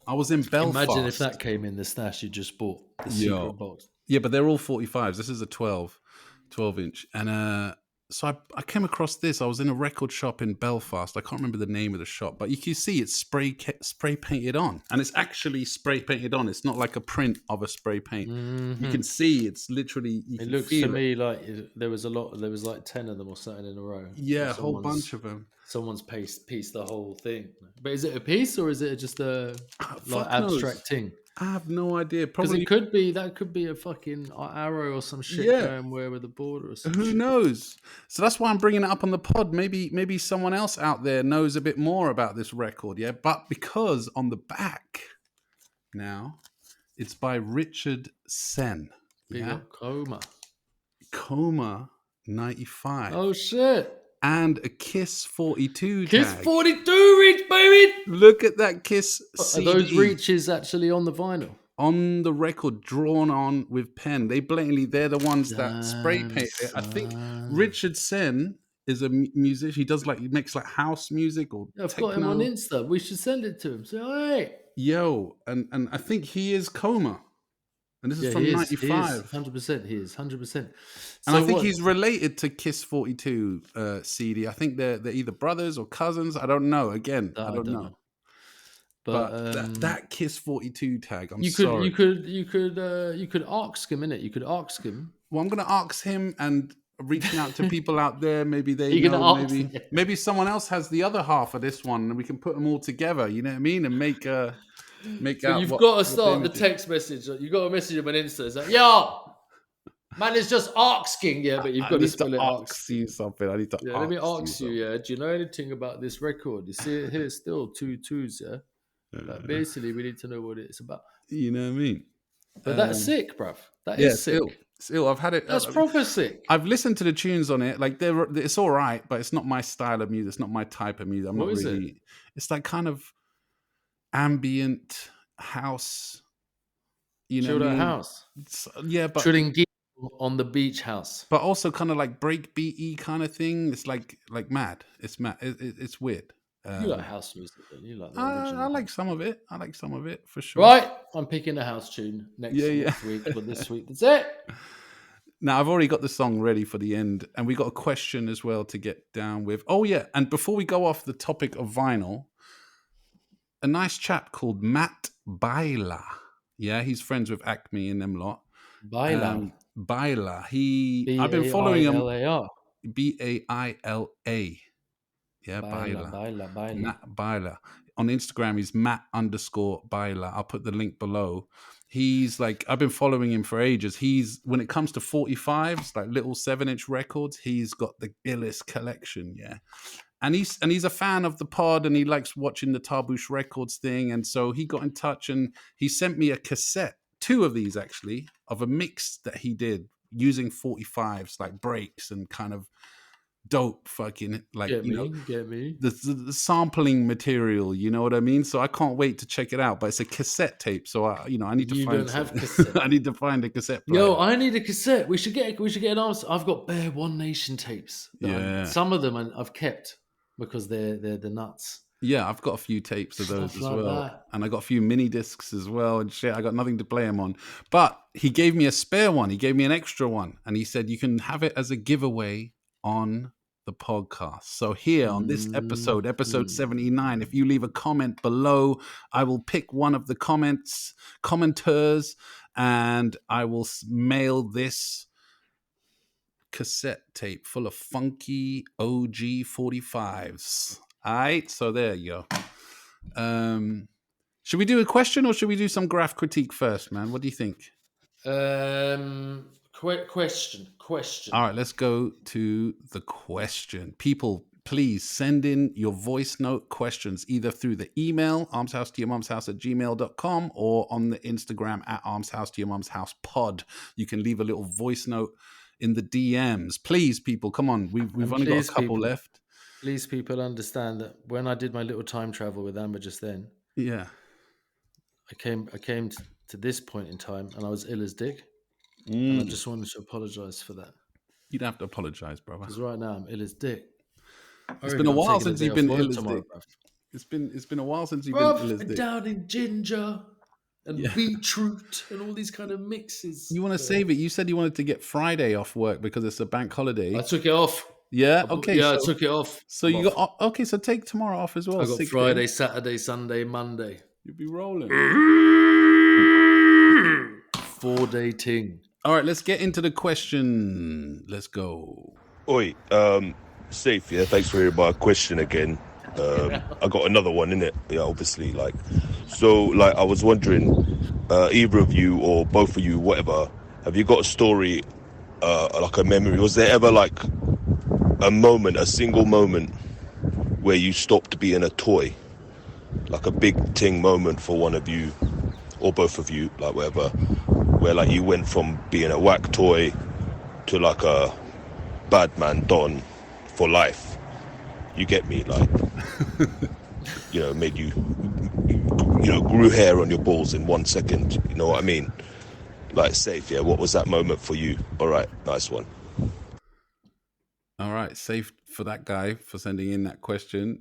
I was in Belfast. Imagine if that came in the stash you just bought, the secret box. Yeah, but they're all 45s. This is a 12-inch. And so I came across this. I was in a record shop in Belfast. I can't remember the name of the shop, but you can see it's spray painted on. And it's actually spray painted on. It's not like a print of a spray paint. Mm-hmm. You can see it's literally, it looks to me like there was like 10 of them or something in a row. Yeah, a whole bunch of them. Someone's pieced the whole thing. But is it a piece or is it just a abstract thing? I have no idea. Because Probably that could be a fucking arrow or some shit going where with the border or something. Who knows? So that's why I'm bringing it up on the pod. Maybe someone else out there knows a bit more about this record, yeah? But because on the back now, it's by Richard Sen. Big up Coma. Coma 95. Oh, shit. And a Kiss 42 tag. Kiss 42 reach, baby! Look at that Kiss CD. Are those reaches actually on the vinyl? On the record, drawn on with pen. They're the ones that spray paint it. I think Richard Sen is a musician. He makes like house music or I've techno. got him on Insta. We should send it to him. Say, hey. Yo, and I think he is Coma. And this is from 95. 100%. He is 100%. And So I think he's related to Kiss 42 CD. I think they're either brothers or cousins. I don't know. Again, I don't know. But that Kiss 42 tag, sorry. You could ask him, innit? You could ask him. Well, I'm going to ask him and reaching out to people out there. Maybe they know. Maybe someone else has the other half of this one, and we can put them all together. You know what I mean? And make out. You've got to start the text message. You've got to message him on Insta. It's like, yo, man, it's just asking, but you've got to spell it. Ask you something. I need to. Let me ask you. Do you know anything about this record? You see it here, still 2 2s. Like basically, we need to know what it's about. You know what I mean? But that's sick, bruv. That is sick. Still, I've had it. That's proper sick. I've listened to the tunes on it. Like it's all right, but it's not my style of music. It's not my type of music. What is it? It's like kind of ambient house. You know, chilled out house. But chilling on the beach house. But also kind of like breakbeaty kind of thing. It's like mad. It's mad. It's weird. You like house music, don't you? Like the I like some of it. For sure. Right, I'm picking a house tune next week, but this week that's it. Now I've already got the song ready for the end, and we got a question as well to get down with. Oh yeah, and before we go off the topic of vinyl, a nice chap called Matt Baila. Yeah, he's friends with Acme and them lot. Baila. Baila. I've been following him. Baila. Baila. Yeah, Baila. Baila. Matt Baila. On Instagram, he's Matt_Baila. I'll put the link below. He's like, I've been following him for ages. When it comes to 45s, like little 7-inch records, he's got the illest collection. Yeah. And he's a fan of the pod, and he likes watching the Tarbush Records thing. And so he got in touch, and he sent me a cassette, 2 of these actually, of a mix that he did using 45s, like breaks and kind of dope fucking, like, Get you me. know, the sampling material, you know what I mean? So I can't wait to check it out. But it's a cassette tape, so I need to You find. don't have cassette. I need to find a cassette player. Yo, I need a cassette. We should get an answer. I've got bare One Nation tapes. Yeah. Some of them I've kept because they're nuts. Yeah, I've got a few tapes of those Stuff as like well. that. And I got a few mini discs as well and shit. I got nothing to play them on. But he gave me a spare one. He gave me an extra one. And he said, you can have it as a giveaway on the podcast. So here on this episode 79, if you leave a comment below, I will pick one of the commenters, and I will mail this cassette tape full of funky OG 45s. All right, so there you go. Should we do a question, or should we do some graph critique first, man? What do you think? Question. All right, let's go to the question. People, please send in your voice note questions either through the email, armshousetoyourmumshouse@gmail.com, or on the Instagram at armshousetoyourmumshousepod. You can leave a little voice note in the DMs. Please, people, come on. We've only got a couple left. Please, people, understand that when I did my little time travel with Amber just then, Yeah. I came to this point in time, and I was ill as dick. And I just wanted to apologise for that. You don't have to apologise, brother. Because right now I'm ill as dick. It's been a while since you've been ill as dick. It's been a while since you've been ill as dick. Down in ginger and beetroot and all these kind of mixes. You want to save it? You said you wanted to get Friday off work because it's a bank holiday. I took it off. Yeah. Okay. Yeah, I took it off. So you got okay. So take tomorrow off as well. I got Friday, Saturday, Sunday, Monday. You'll be rolling. 4-day ting. All right, let's get into the question. Let's go. Oi, Safe, yeah, thanks for hearing my question again. I got another one in it, yeah, obviously, like, so, like, I was wondering, either of you or both of you, whatever, have you got a story, like a memory? Was there ever, like, a single moment where you stopped being a toy? Like a big ting moment for one of you or both of you, like whatever, where like you went from being a whack toy to like a bad man Don for life. You get me? Like, you know, made you know, grew hair on your balls in 1 second. You know what I mean? Like, Safe, yeah, what was that moment for you? All right, nice one. All right, Safe for that guy for sending in that question.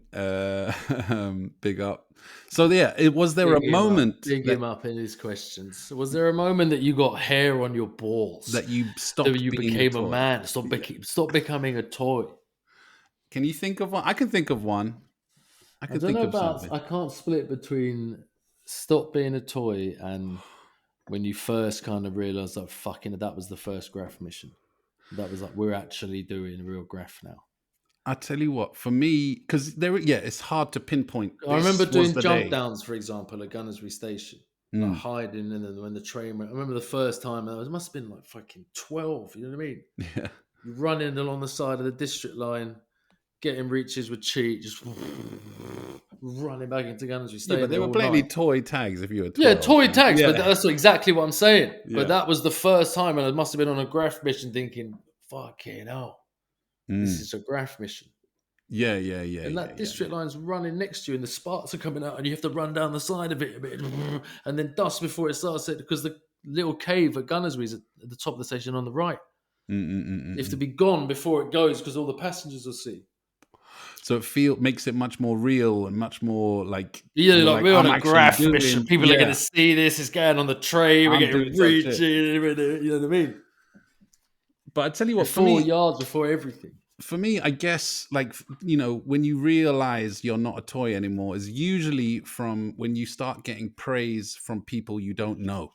Big up. So yeah, was there a moment? Dig him up in his questions. Was there a moment that you got hair on your balls? That you stopped that you being became a a toy? man? Stop becoming a toy. Can you think of one? I can think of one. I can think of something. I can't split between stop being a toy and when you first kind of realised that fucking that was the first graph mission. That was like, we're actually doing real graph now. I tell you what, for me, because it's hard to pinpoint. I remember doing jump downs, for example, at Gunnersbury Station, like hiding, and then when the train went. I remember the first time, it must have been like fucking 12. You know what I mean? Yeah. You're running along the side of the district line, getting reaches with cheat, just running back into Gunnersbury Station. Yeah, but they were plainly toy tags if you were 12. Yeah, toy tags, but that's exactly what I'm saying. Yeah. But that was the first time, and I must have been on a graph mission thinking, fucking hell. This is a graph mission. Yeah. And that district line's running next to you, and the sparks are coming out, and you have to run down the side of it a bit, and then dust before it starts, because the little cave at Gunnersbury's at the top of the station on the right. You have to be gone before it goes, because all the passengers will see. So it makes it much more real and much more like... Yeah, like we're on a graph doing, mission. People are going to see this. It's going on the tray. We're getting reaching. You know what I mean? But I tell you what, for 4 me, yards before everything. For me, I guess, like, you know, when you realize you're not a toy anymore is usually from when you start getting praise from people you don't know.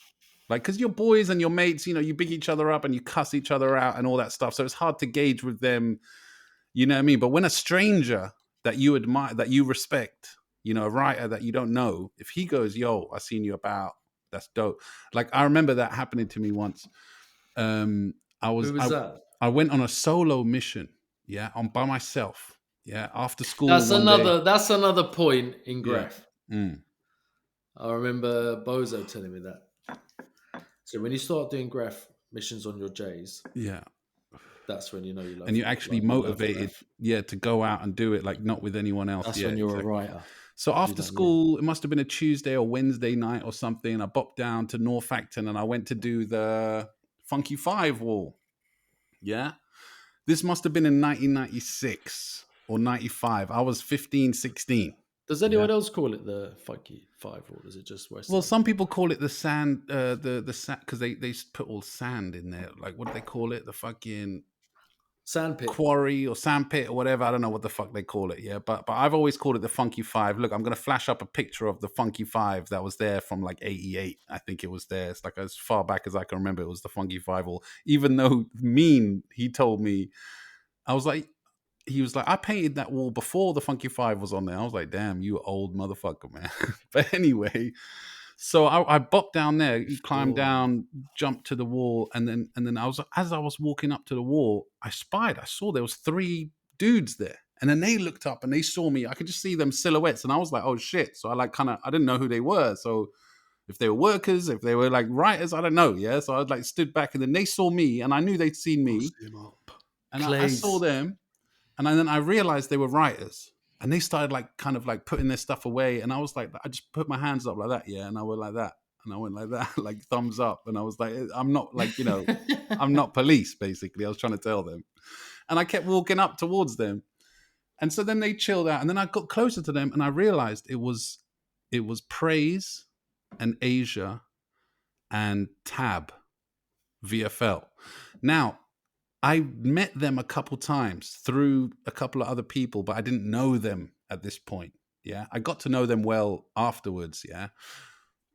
Like, because you're boys and your mates, you know, you big each other up and you cuss each other out and all that stuff. So it's hard to gauge with them, you know what I mean? But when a stranger that you admire, that you respect, you know, a writer that you don't know, if he goes, yo, I seen you about, that's dope. Like, I remember that happening to me once. Who was that? I went on a solo mission, yeah, by myself, yeah, after school. That's another point in Graff. Mm. I remember Bozo telling me that. So when you start doing Graff missions on your J's, yeah, that's when you know you love. And you're actually motivated, to go out and do it, like not with anyone else. That's when you're a writer. So after school, it must have been a Tuesday or Wednesday night or something. I bopped down to North Acton and I went to do the Funky Five wall. Yeah. This must have been in 1996 or 95. I was 15, 16. Does anyone else call it the Funky Five, or is it just West? Well, some people call it the sand, the sand, because they put all sand in there. Like, what do they call it? The fucking sand pit, quarry or sand pit or whatever. I don't know what the fuck they call it. Yeah, but I've always called it the Funky Five. Look, I'm gonna flash up a picture of the Funky Five that was there from like '88. I think it was there. It's like as far back as I can remember. It was the Funky Five wall. Even though he told me, he was like, I painted that wall before the Funky Five was on there. I was like, damn, you old motherfucker, man. But anyway, so I bopped down there, climbed down, jumped to the wall, and then as I was walking up to the wall, I saw there was 3 dudes there. And then they looked up and they saw me. I could just see them silhouettes. And I was like, oh shit. So I I didn't know who they were. So if they were workers, if they were like writers, I don't know. Yeah. So I like stood back and then they saw me and I knew they'd seen me. And I saw them. And then I realized they were writers, and they started like kind of like putting their stuff away. And I was like, I just put my hands up like that, yeah, and I went like that, and I went like that, like thumbs up. And I was like, I'm not like, you know, I'm not police. Basically, I was trying to tell them, and I kept walking up towards them, and so then they chilled out, and then I got closer to them, and I realized it was Praise and Asia and Tab VFL. Now, I met them a couple times through a couple of other people, but I didn't know them at this point. Yeah. I got to know them well afterwards. Yeah.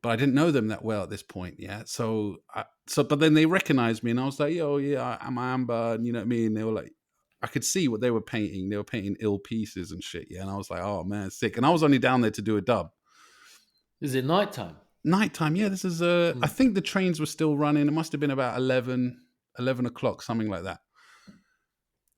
But I didn't know them that well at this point. Yeah. But then they recognized me and I was like, yo, yeah, I'm Amber. And you know what I mean? They were like, I could see what they were painting. They were painting ill pieces and shit. Yeah. And I was like, oh man, sick. And I was only down there to do a dub. Is it nighttime? Nighttime. Yeah. This is, I think the trains were still running. It must have been about 11 o'clock, something like that.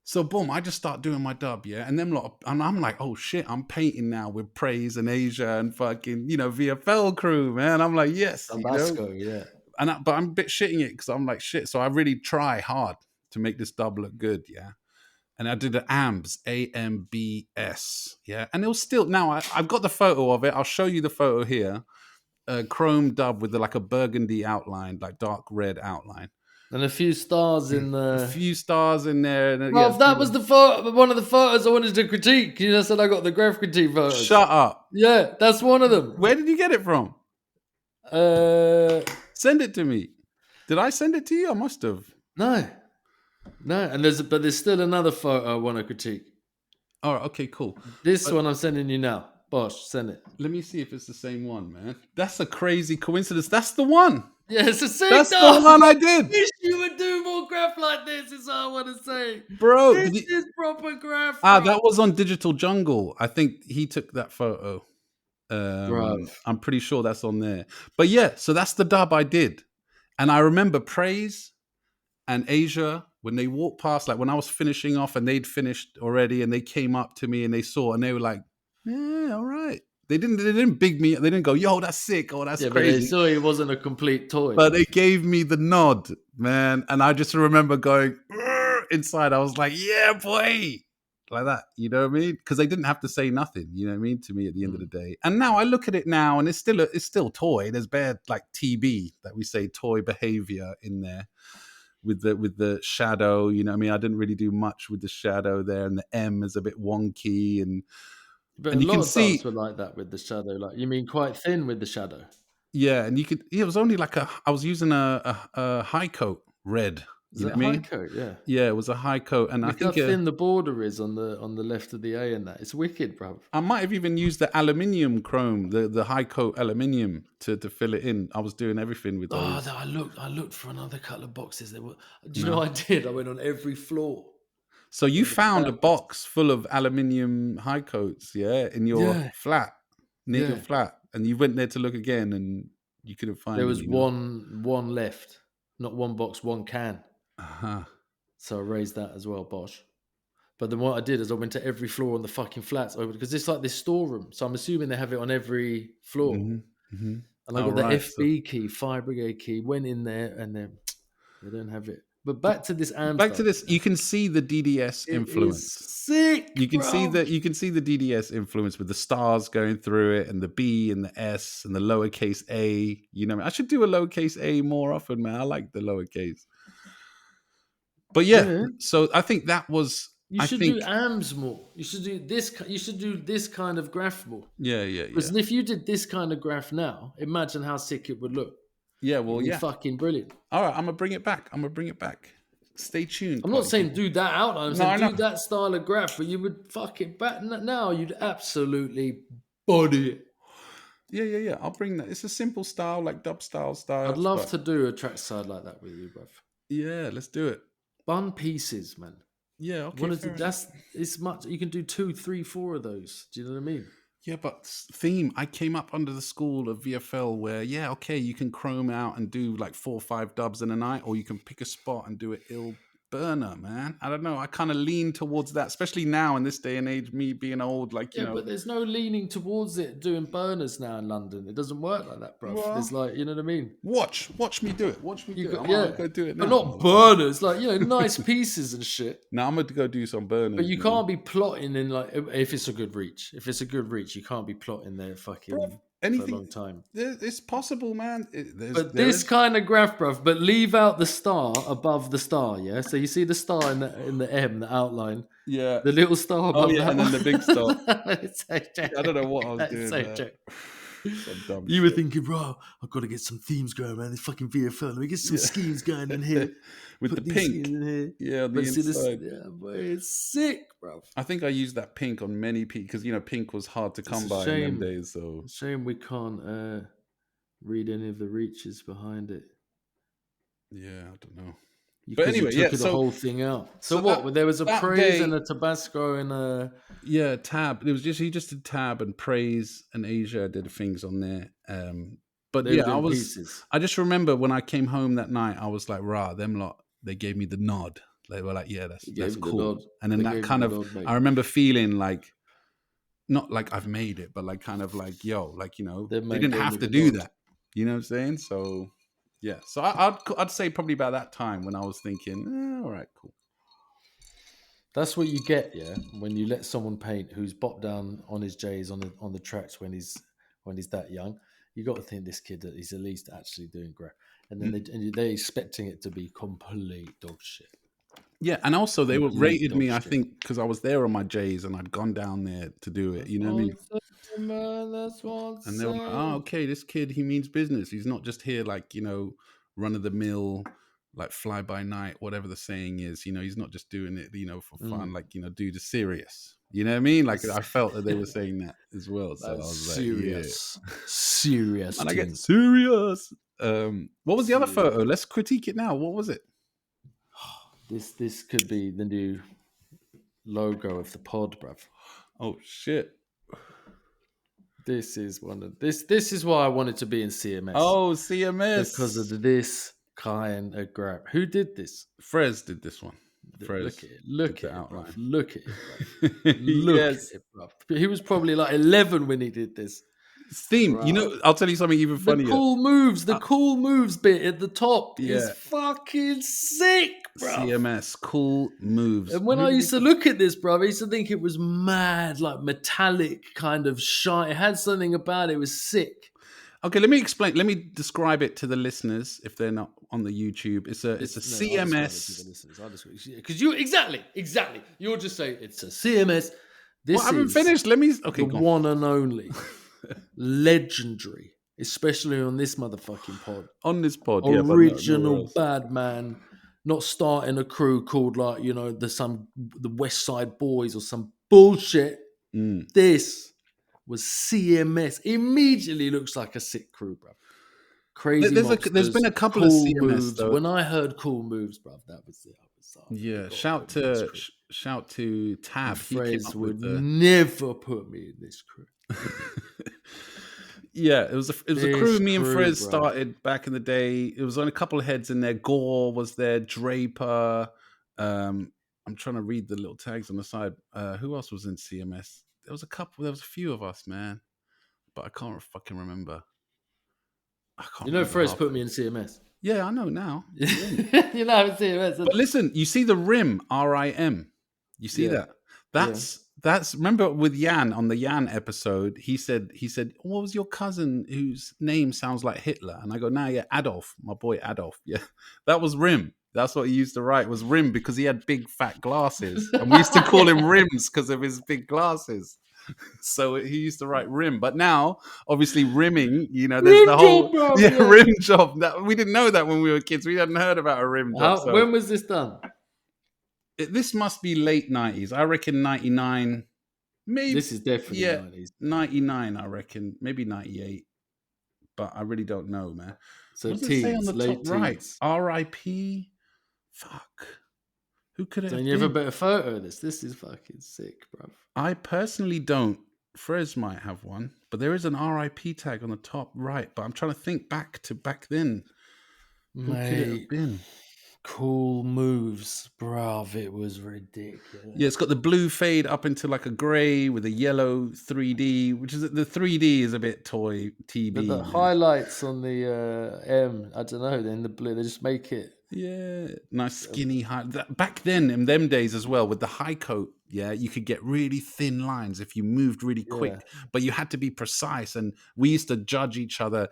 So boom, I just start doing my dub, yeah, and I'm like, oh shit, I'm painting now with Praise and Asia and fucking, you know, VFL crew, man. I'm like, yes, Tabasco, yeah. But I'm a bit shitting it because I'm like, shit. So I really try hard to make this dub look good, yeah. And I did the AMBS, AMBS, yeah. And it was still, now I've got the photo of it. I'll show you the photo here. Chrome dub with like a burgundy outline, like dark red outline. And a few stars in the... A few stars in there. And, well, that was one of the photos I wanted to critique. You know, said I got the Graff critique photos. Shut up. Yeah, that's one of them. Where did you get it from? Send it to me. Did I send it to you? I must have. No. And there's still another photo I want to critique. All right, okay, cool. This one I'm sending you now. Bosh, send it. Let me see if it's the same one, man. That's a crazy coincidence. That's the one. Yeah, it's the same. That's the one I did. Wish you would do more Graff like this, is all I want to say. Bro. This is proper Graff. That was on Digital Jungle. I think he took that photo. I'm pretty sure that's on there. But yeah, so that's the dub I did. And I remember Praise and Asia, when they walked past, like when I was finishing off and they'd finished already and they came up to me and they saw and they were like, yeah, all right. They didn't big me. They didn't go, yo, that's sick. Oh, that's crazy. But they saw it wasn't a complete toy. But they gave me the nod, man. And I just remember going inside. I was like, yeah, boy. Like that. You know what I mean? Because they didn't have to say nothing, you know what I mean, to me at the end of the day. And now I look at it now and it's still toy. There's bad like TB that we say toy behavior in there with the shadow, you know what I mean? I didn't really do much with the shadow there, and the M is a bit wonky But and a lot of dubs were like that with the shadow. Like, you mean quite thin with the shadow? Yeah, and it was only like I was using a high coat red Is You know that what I high mean? coat? Yeah. Yeah, it was a high coat, and I Look how think thin the border is on the left of the A in that. It's wicked, bro. I might have even used the aluminium chrome, the high coat aluminium to fill it in. I was doing everything with Oh, those. no, I looked for another couple of boxes. Do you know what I did? I went on every floor. So you the found a cabinets. box full of aluminium high coats, yeah, in your Yeah. flat, near your Yeah. flat, and you went there to look again, and you couldn't find. There them, was you know? one left, not one box, one can. Uh-huh. So I raised that as well, bosh. But then what I did is I went to every floor on the fucking flats because it's like this storeroom. So I'm assuming they have it on every floor. Mm-hmm. Mm-hmm. And I got the FB key, fire brigade key, went in there, and then they don't have it. But back to this AM Back stuff. to this, you can see the DDS It influence. is sick. You can see bro. the DDS influence with the stars going through it, and the B and the S and the lowercase a. You know, I should do a lowercase a more often, man. I like the lowercase. But yeah. So I think that was. You should do AMs more. You should do this. You should do this kind of graph more. Yeah. Because if you did this kind of graph now, imagine how sick it would look. Yeah, well, It'd be fucking brilliant. All right, I'm gonna bring it back. Stay tuned. I'm not saying do that out. I'm No, saying I do know. that style of graph, but you would fucking back now. You'd absolutely body it. Yeah. I'll bring that. It's a simple style, like dub style. I'd love to do a trackside like that with you, bruv. Yeah, let's do it. Bun pieces, man. Yeah, okay. It's much. You can do 2, 3, 4 of those. Do you know what I mean? Yeah, but theme, I came up under the school of VFL where, you can chrome out and do like 4 or 5 dubs in a night, or you can pick a spot and do an ill burner, man. I don't know. I kind of lean towards that, especially now in this day and age, me being old, like, you know. But there's no leaning towards it doing burners now in London. It doesn't work like that, bro. There's like, you know what I mean? Watch me do it. I'm gonna go do it now. But not burners, like, nice pieces and shit. Now I'm going to go do some burners. But you can't be plotting in like, if it's a good reach. If it's a good reach, you can't be plotting there fucking for a long time. It's possible, man. This kind of graph, bruv, but leave out the star above the star, yeah? So you see the star in the M, the outline. Yeah. The little star above that. And then the big star. It's so joke. I don't know what I was That's doing so there. joke. Dumb You were shit. thinking, bro, I've got to get some themes going, man. This fucking VFL. Let me get some schemes going in here. With Put the these pink. schemes in here. Yeah, the But see this, inside. yeah, boy, it's sick, bro. I think I used that pink on many because pink was hard to come by in them days. So Shame we can't read any of the reaches behind it. yeah, I don't know. But anyway, yeah, the whole thing out. So that- what? There was a that praise day- and a Tabasco and a. Yeah, tab. It was he just did tab and praise, and Asia did things on there. But They were yeah, doing pieces. I just remember when I came home that night, I was like, rah, them lot. They gave me the nod. They were like, yeah, that's gave you the cool. nod. And then They that gave kind you of, the nod, mate. I remember feeling like, not like I've made it, but like kind of like, yo, like they didn't have to do that. You know what I'm saying? So yeah, so I'd say probably about that time when I was thinking, all right, cool. That's what you get, yeah. When you let someone paint who's bopped down on his J's on the tracks when he's that young, you got to think this kid that he's at least actually doing great. And then they're expecting it to be complete dog shit. Yeah, and also they rated me, I dog shit. think, because I was there on my J's and I'd gone down there to do it. You know what I mean? Man, that's what. And they were like, oh, okay, this kid, he means business. He's not just here like, run of the mill, like fly by night, whatever the saying is. He's not just doing it, for fun, like, dude is serious. You know what I mean? Like, I felt that they were saying that as well. So I was serious. like, Serious. and I get Tings. serious. What was the other photo? Let's critique it now. What was it? This could be the new logo of the pod, bruv. Oh, shit. This is one of this. This is why I wanted to be in CMS. Oh, CMS. because of this kind of grab. Who did this? Frez did this one. Frez Look at it. Look did at the it, outline. bruv. Look at it. Bruv. Look Yes. at it, bruv. He was probably like 11 when he did this. Theme. Right. I'll tell you something even funnier. The cool moves bit at the top is Yeah. fucking sick, bro. CMS, cool moves. And when I used to look at this, bro, I used to think it was mad, like metallic kind of shine. It had something about it. It was sick. Okay, let me explain. Let me describe it to the listeners if they're not on the YouTube. It's a CMS. Because you exactly. You'll just say it's a CMS. This Well, I haven't is finished. Let me. Okay, the go on. one and only, legendary, especially on this motherfucking pod. On this pod, yeah, but no Original else. bad man, not starting a crew called like, you know, the West Side Boys or some bullshit. This was CMS. Immediately looks like a sick crew, bro. Crazy mobsters, there's been a couple cool of CMS moves. though. When I heard cool moves, bro, that was it. Yeah, shout to Tab. He came Frez up would with never put me in this crew. Yeah, it was a This crew me and crew, Frez bro. started back in the day. It was on a couple of heads in there. Gore was there, Draper. I'm trying to read the little tags on the side. Who else was in CMS? There was a few of us, man. But I can't fucking remember. You know, Frez put me in CMS. Yeah, I know now. You know, I'm CMS. But listen, you see the rim, RIM. You see that? That's remember with Jan on the Jan episode, he said, what was your cousin whose name sounds like Hitler? And I go, nah, yeah, Adolf, my boy Adolf. Yeah. That was Rim. That's what he used to write, was Rim, because he had big fat glasses. And we used to call him Rims because of his big glasses. So he used to write Rim. But now, obviously, rimming, you know, there's the whole rim job. That we didn't know that when we were kids. We hadn't heard about a rim job. When was this done? This must be late 90s. I reckon 99. Maybe this is definitely 90s. 99, I reckon. Maybe 98. But I really don't know, man. So what does it say on the top right? RIP? Fuck. Who could it have been? You have a better photo of this. This is fucking sick, bro. I personally don't. Frez might have one. But there is an RIP tag on the top right. But I'm trying to think back to back then. Who could it have been? Cool moves, bruv. It was ridiculous. Yeah, it's got the blue fade up into like a grey with a yellow 3D, which is the 3D is a bit toy TB. But the highlights on the M, I don't know, in the blue, they just make it. Yeah, nice skinny high. Back then, in them days as well, with the high coat, yeah, you could get really thin lines if you moved really quick, but you had to be precise. And we used to judge each other.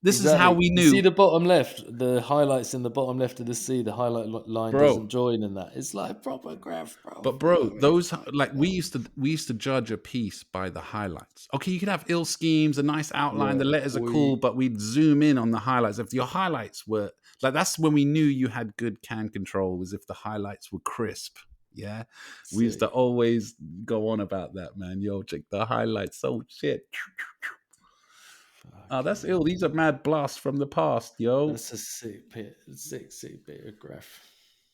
This is how we knew. You see the bottom left, the highlights in the bottom left of the C, the highlight line doesn't join in that. It's like proper graph, bro. But bro, those like we used to judge a piece by the highlights. Okay, you could have ill schemes, a nice outline, the letters are cool, but we'd zoom in on the highlights. If your highlights were like, that's when we knew you had good can control, was if the highlights were crisp. Yeah, we used to always go on about that, man. Yo, check the highlights. Oh shit. Oh, that's ill. These are mad blasts from the past, yo. That's a sick bit of graph.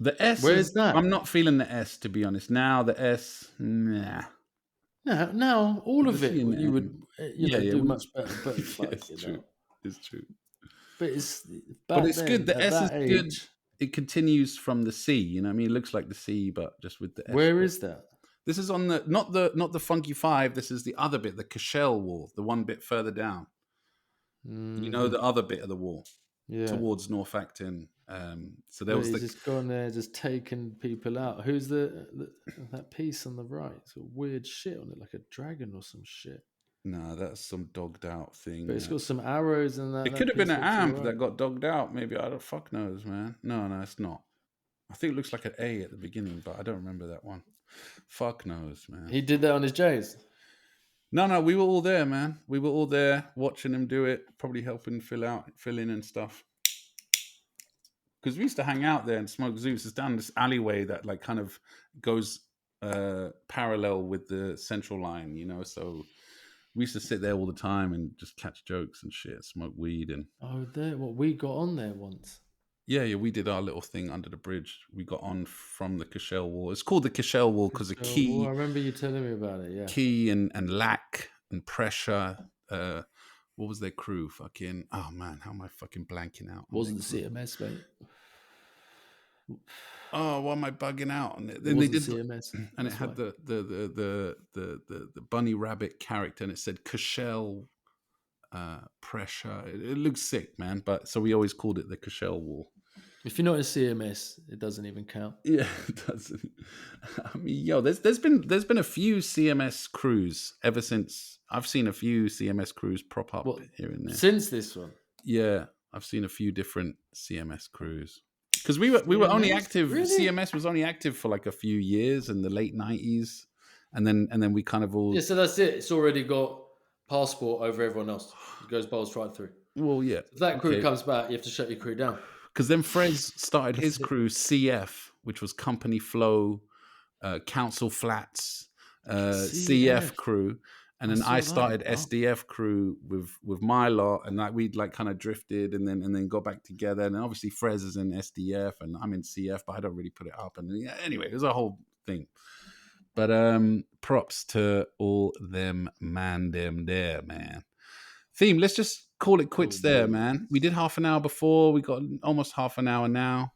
The S. Where is that? I'm not feeling the S, to be honest. Now the S, nah. No, all of it. You would, do much better. But it's true. It's true. But it's good. The S is good. It continues from the C. You know what I mean? It looks like the C, but just with the S. Where is that? This is on the not the Funky 5. This is the other bit, the Cashel wall, the one bit further down. You know, the other bit of the wall towards North Acton. So there was just gone there, just taking people out. Who's that piece on the right? It's got weird shit on it, like a dragon or some shit. No, that's some dogged out thing. But it's got some arrows and that. It could have been an amp that got dogged out. Maybe I don't fuck knows, man. No, it's not. I think it looks like an A at the beginning, but I don't remember that one. Fuck knows, man. He did that on his J's. No, we were all there, man. We were all there watching him do it, probably helping fill in and stuff. Because we used to hang out there and smoke Zeus. It's down this alleyway that like kind of goes parallel with the central line, you know. So we used to sit there all the time and just catch jokes and shit, smoke weed and. Oh, we got on there once. Yeah, we did our little thing under the bridge. We got on from the Cashel wall. It's called the Cashel wall because of Key. I remember you telling me about it, yeah. Key and Lack and Pressure. What was their crew? Fucking, oh man, how am I fucking blanking out? Wasn't the CMS, mate. Oh, why am I bugging out? And then they did CMS. And it had the bunny rabbit character and it said Cashel Pressure. It looks sick, man. But so we always called it the Cashel wall. If you're not in CMS, it doesn't even count. Yeah, it doesn't. I mean, yo, there's been a few CMS crews ever since. I've seen a few CMS crews prop up here and there. Since this one? Yeah, I've seen a few different CMS crews. Because we were only active. Really? CMS was only active for like a few years in the late 90s, and then we kind of all. Yeah, so that's it. It's already got passport over everyone else. It goes balls right through. Well, yeah. If that crew comes back, you have to shut your crew down. Because then Frez started his crew CF, which was Company Flow, Council Flats, CF crew, and then I started SDF crew with my lot, and like we'd like kind of drifted and then got back together. And obviously Frez is in SDF and I'm in CF, but I don't really put it up. And yeah, anyway, it was a whole thing. But props to all them them there, man. Theme, let's just call it quits there, man. We did half an hour before. We got almost half an hour now.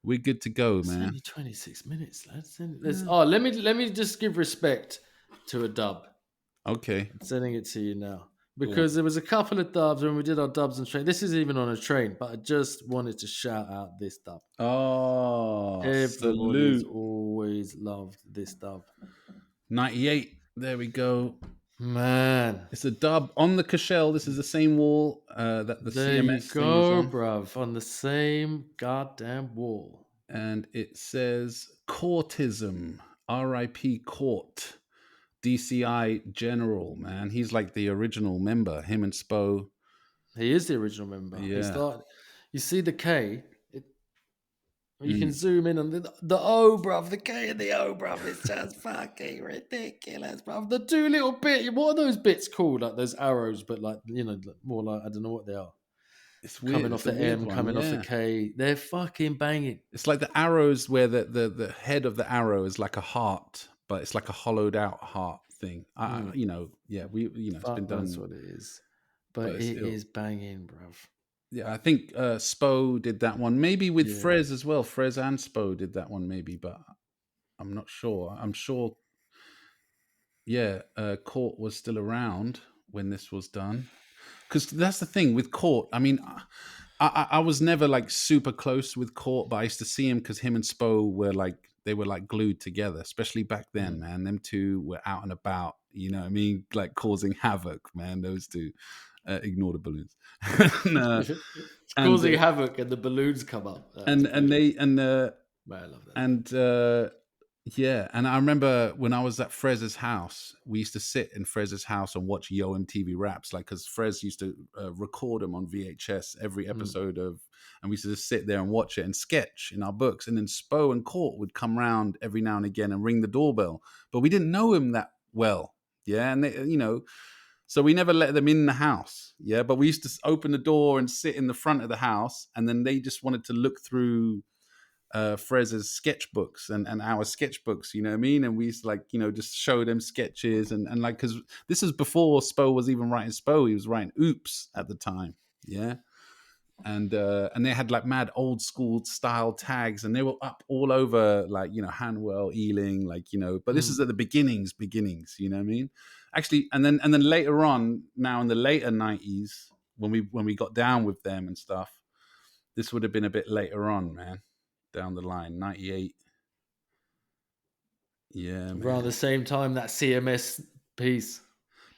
We're good to go, man. Only 26 minutes, lads. Let me just give respect to a dub. Okay. I'm sending it to you now. Because there was a couple of dubs when we did our dubs and train. This is even on a train, but I just wanted to shout out this dub. Oh, everybody's always loved this dub. 98. There we go. Man, it's a dub on the Cashel. This is the same wall that the there CMS you thing is on. bruv, on the same goddamn wall. And it says Kortism, R.I.P. Kort, DCI General. Man, he's like the original member. Him and Spo. He is the original member. Yeah. You see the K. You can zoom in on the O, bruv. The K and the O, bruv. It's just fucking ridiculous, bruv. The two little bits. What are those bits called? Like those arrows, but like, more like, I don't know what they are. It's weird. Coming off the M, coming off the K. They're fucking banging. It's like the arrows where the head of the arrow is like a heart, but it's like a hollowed out heart thing. It's been done. That's what it is. But it is banging, bruv. Yeah, I think Spo did that one. Maybe with Frez as well. Frez and Spo did that one maybe, but I'm not sure. I'm sure, Kort was still around when this was done. Because that's the thing with Kort. I mean, I was never like super close with Kort, but I used to see him because him and Spo were like glued together, especially back then, man. Them two were out and about, you know what I mean? Like causing havoc, man, those two. Ignore the balloons. Causing havoc and the balloons come up. Man, I love that. And I remember when I was at Frez's house, we used to sit in Frez's house and watch Yo MTV Raps, like because Frez used to record them on VHS every episode and we used to just sit there and watch it and sketch in our books. And then Spo and Kort would come round every now and again and ring the doorbell, but we didn't know him that well. Yeah, and they, so we never let them in the house, but we used to open the door and sit in the front of the house, and then they just wanted to look through Frez's sketchbooks and our sketchbooks, you know what I mean? And we used to just show them sketches and like, because this is before Spo was even writing Spo, he was writing Oops at the time, and they had like mad old school style tags, and they were up all over like Hanwell, Ealing, but this is at the beginnings, you know what I mean? Actually, and then later on, now in the later 90s, when we got down with them and stuff, this would have been a bit later on, man, down the line, 98. Yeah, man. Around the same time that CMS piece.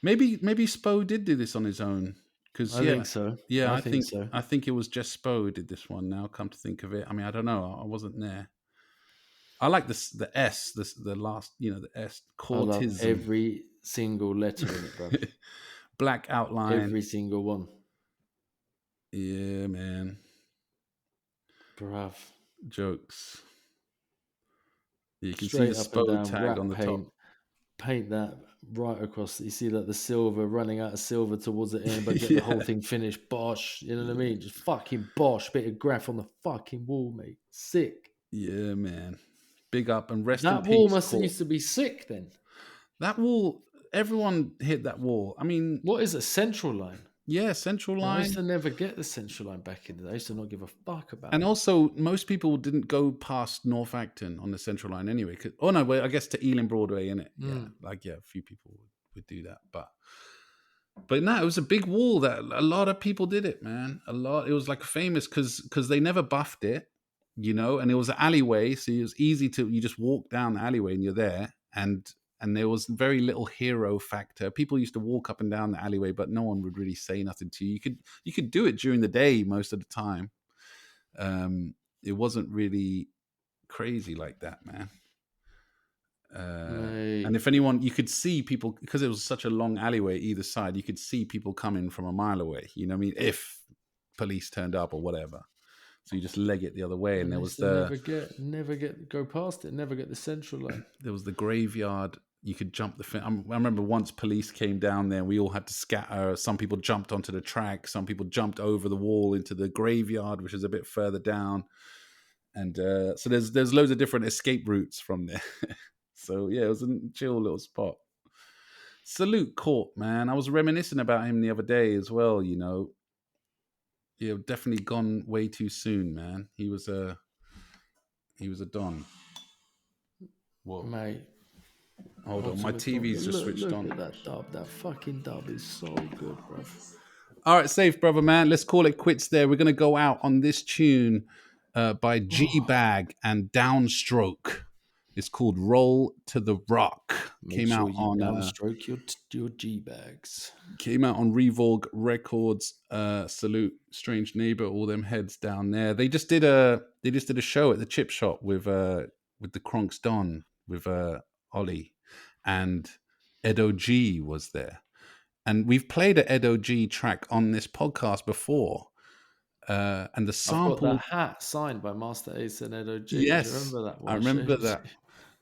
Maybe Spo did do this on his own. Because I think so. Yeah, I think so. I think it was just Spo who did this one. Now, come to think of it, I mean, I don't know. I wasn't there. I like the S, the last, the S. Kortism. I love every single letter in it, bro. Black outline. Every single one. Yeah, man. Bruv. Jokes. You can Straight see the Spo tag on the top. Paint that right across. You see that the silver running out of silver towards the end, but get the whole thing finished. Bosh. You know what I mean? Just fucking bosh. Bit of graph on the fucking wall, mate. Sick. Yeah, man. Big up and rest in peace. That wall must have used to be sick then. That wall, everyone hit that wall. I mean, what is a central line? Yeah, central line. I used to never get the central line back in the day. I used to not give a fuck about it. And also, most people didn't go past North Acton on the central line anyway. I guess to Ealing Broadway, innit? Yeah, a few people would do that. But no, it was a big wall that a lot of people did it, man. A lot. It was like famous because they never buffed it, and it was an alleyway. So it was easy you just walk down the alleyway and you're there. And there was very little hero factor. People used to walk up and down the alleyway, but no one would really say nothing to you. You could do it during the day most of the time. It wasn't really crazy like that, man. And if anyone, you could see people, because it was such a long alleyway either side, you could see people coming from a mile away. You know what I mean? If police turned up or whatever. So you just leg it the other way, and there was never go past it, never get the central line. There was the graveyard. You could jump the fence. I remember once police came down there, we all had to scatter. Some people jumped onto the track. Some people jumped over the wall into the graveyard, which is a bit further down. And so there's loads of different escape routes from there. So yeah, it was a chill little spot. Salute Court, man. I was reminiscing about him the other day as well, you know. Yeah, definitely gone way too soon, man. He was a don. What, mate? Hold on, my TV's just switched on. Look at that dub. That fucking dub is so good, bro. All right, safe, brother, man. Let's call it quits there. We're going to go out on this tune by GeeBag and Downstroke. It's called Roll to the Rock. Came out on Downstroke your GeeBags. Came out on Revorg Records. Salute Strange Neighbor, all them heads down there. They just did a show at the Chip Shop with the Kronks Don, with Ollie, and Edo G was there. And we've played an Edo G track on this podcast before. And the sample... I've got that hat signed by Master Ace and Edo G. Yes, Do you remember that one? I remember that.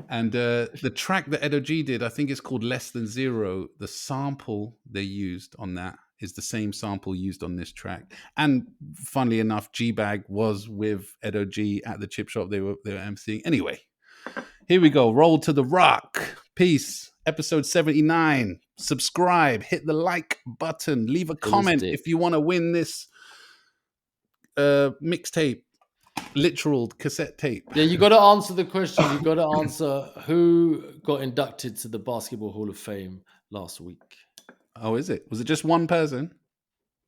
And the track that Edo G did, I think it's called Less Than Zero. The sample they used on that is the same sample used on this track. And funnily enough, GeeBag was with Edo G at the Chip Shop. They were emceeing. Anyway, here we go. Roll to the Rock. Peace. Episode 79. Subscribe. Hit the like button. Leave a comment if you want to win this mixtape, literal cassette tape. Yeah, you got to answer the question. You got to answer who got inducted to the Basketball Hall of Fame last week. Oh, is it? Was it just one person?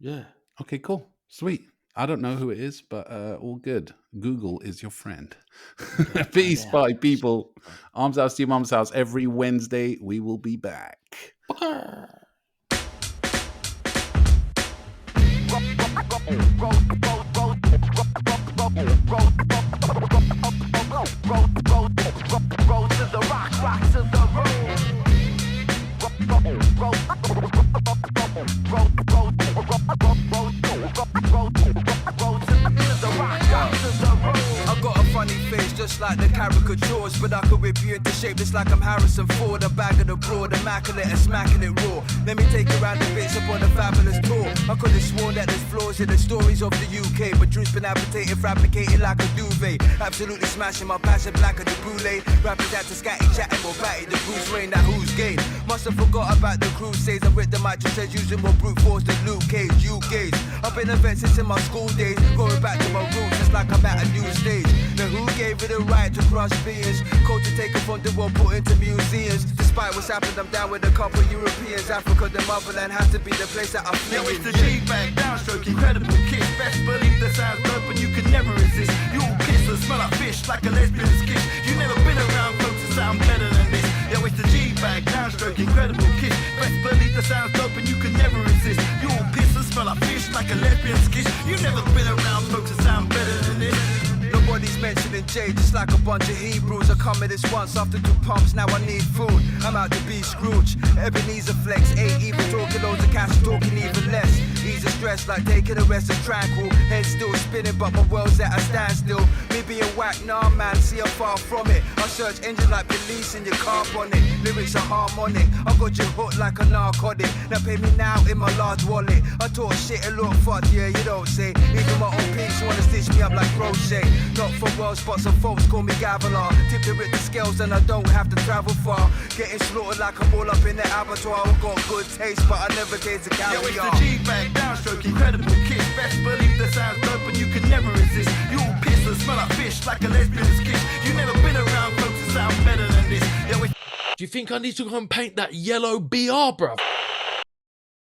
Yeah. Okay, cool. Sweet. I don't know who it is, but all good. Google is your friend. Peace, party people. Arms house to your mum's house. Every Wednesday, we will be back. Roll to the rock, rock to the roll. I've got a funny face just like the caricatures, but I could whip you into shape just like I'm Harrison Ford. A bag of the broad, immaculate and smacking it raw. Let me take you around the bits upon a fabulous tour. I could have sworn that there's flaws in the stories of the UK, but Drew's been amputated, fabricated like a duvet. Absolutely smashing my passion black of the boule. Rappers had to scatty chatting more batty the Bruce Wayne, that who's game. Must have forgot about the crusades. I with the mic just says using more brute force than Luke Cage. You gaze. I've been a vet since in my school days, going back to my roots just like I'm at a new stage. Now who gave it the right to crush beings? Culture taken from the world, put into museums. Despite what's happened, I'm down with a couple Europeans. Africa, the motherland has to be the place that I feel. Yo, it's the GeeBag, Downstroke, incredible kiss. Best believe the sounds dope, but you can never resist. You all kiss and smell like fish, like a lesbian's kiss. You never been around folks that sound better than this. Yo, it's the GeeBag, Downstroke, incredible kiss. Best believe the sounds dope, and you can never resist. You all piss and smell like fish, like a lesbian's kiss. You never been around folks that sound better than this. Nobody's mentioning J, just like a bunch of Hebrews. I come at this once after 2 pumps, now I need food. I'm out to be Scrooge. Ebenezer flex, ain't even talking loads of cash, talking even less. Ease of stress like taking a rest is tranquil. Head still spinning, but my world's at a standstill. Me being whack, nah man, see I'm far from it. I search engine like police in your car bonnet. Lyrics are harmonic, I got you hooked like a narcotic. Now pay me now in my large wallet. I talk shit and look fucked, yeah, you don't say. Even my own piece wanna stitch me up like crochet. Not for world spots, some folks call me Gavilar. Tip the written scales and I don't have to travel far. Getting slaughtered like I'm all up in the abattoir. I've got good taste, but I never taste a caviar. Yo, it's the GeeBag, Downstroke, incredible kiss. Best believe the sounds dope, but you can never resist. You all piss and smell like fish, like a lesbian's kiss. You never been around folks that sound better than this. Yo, Do you think I need to go and paint that yellow BR, bruv?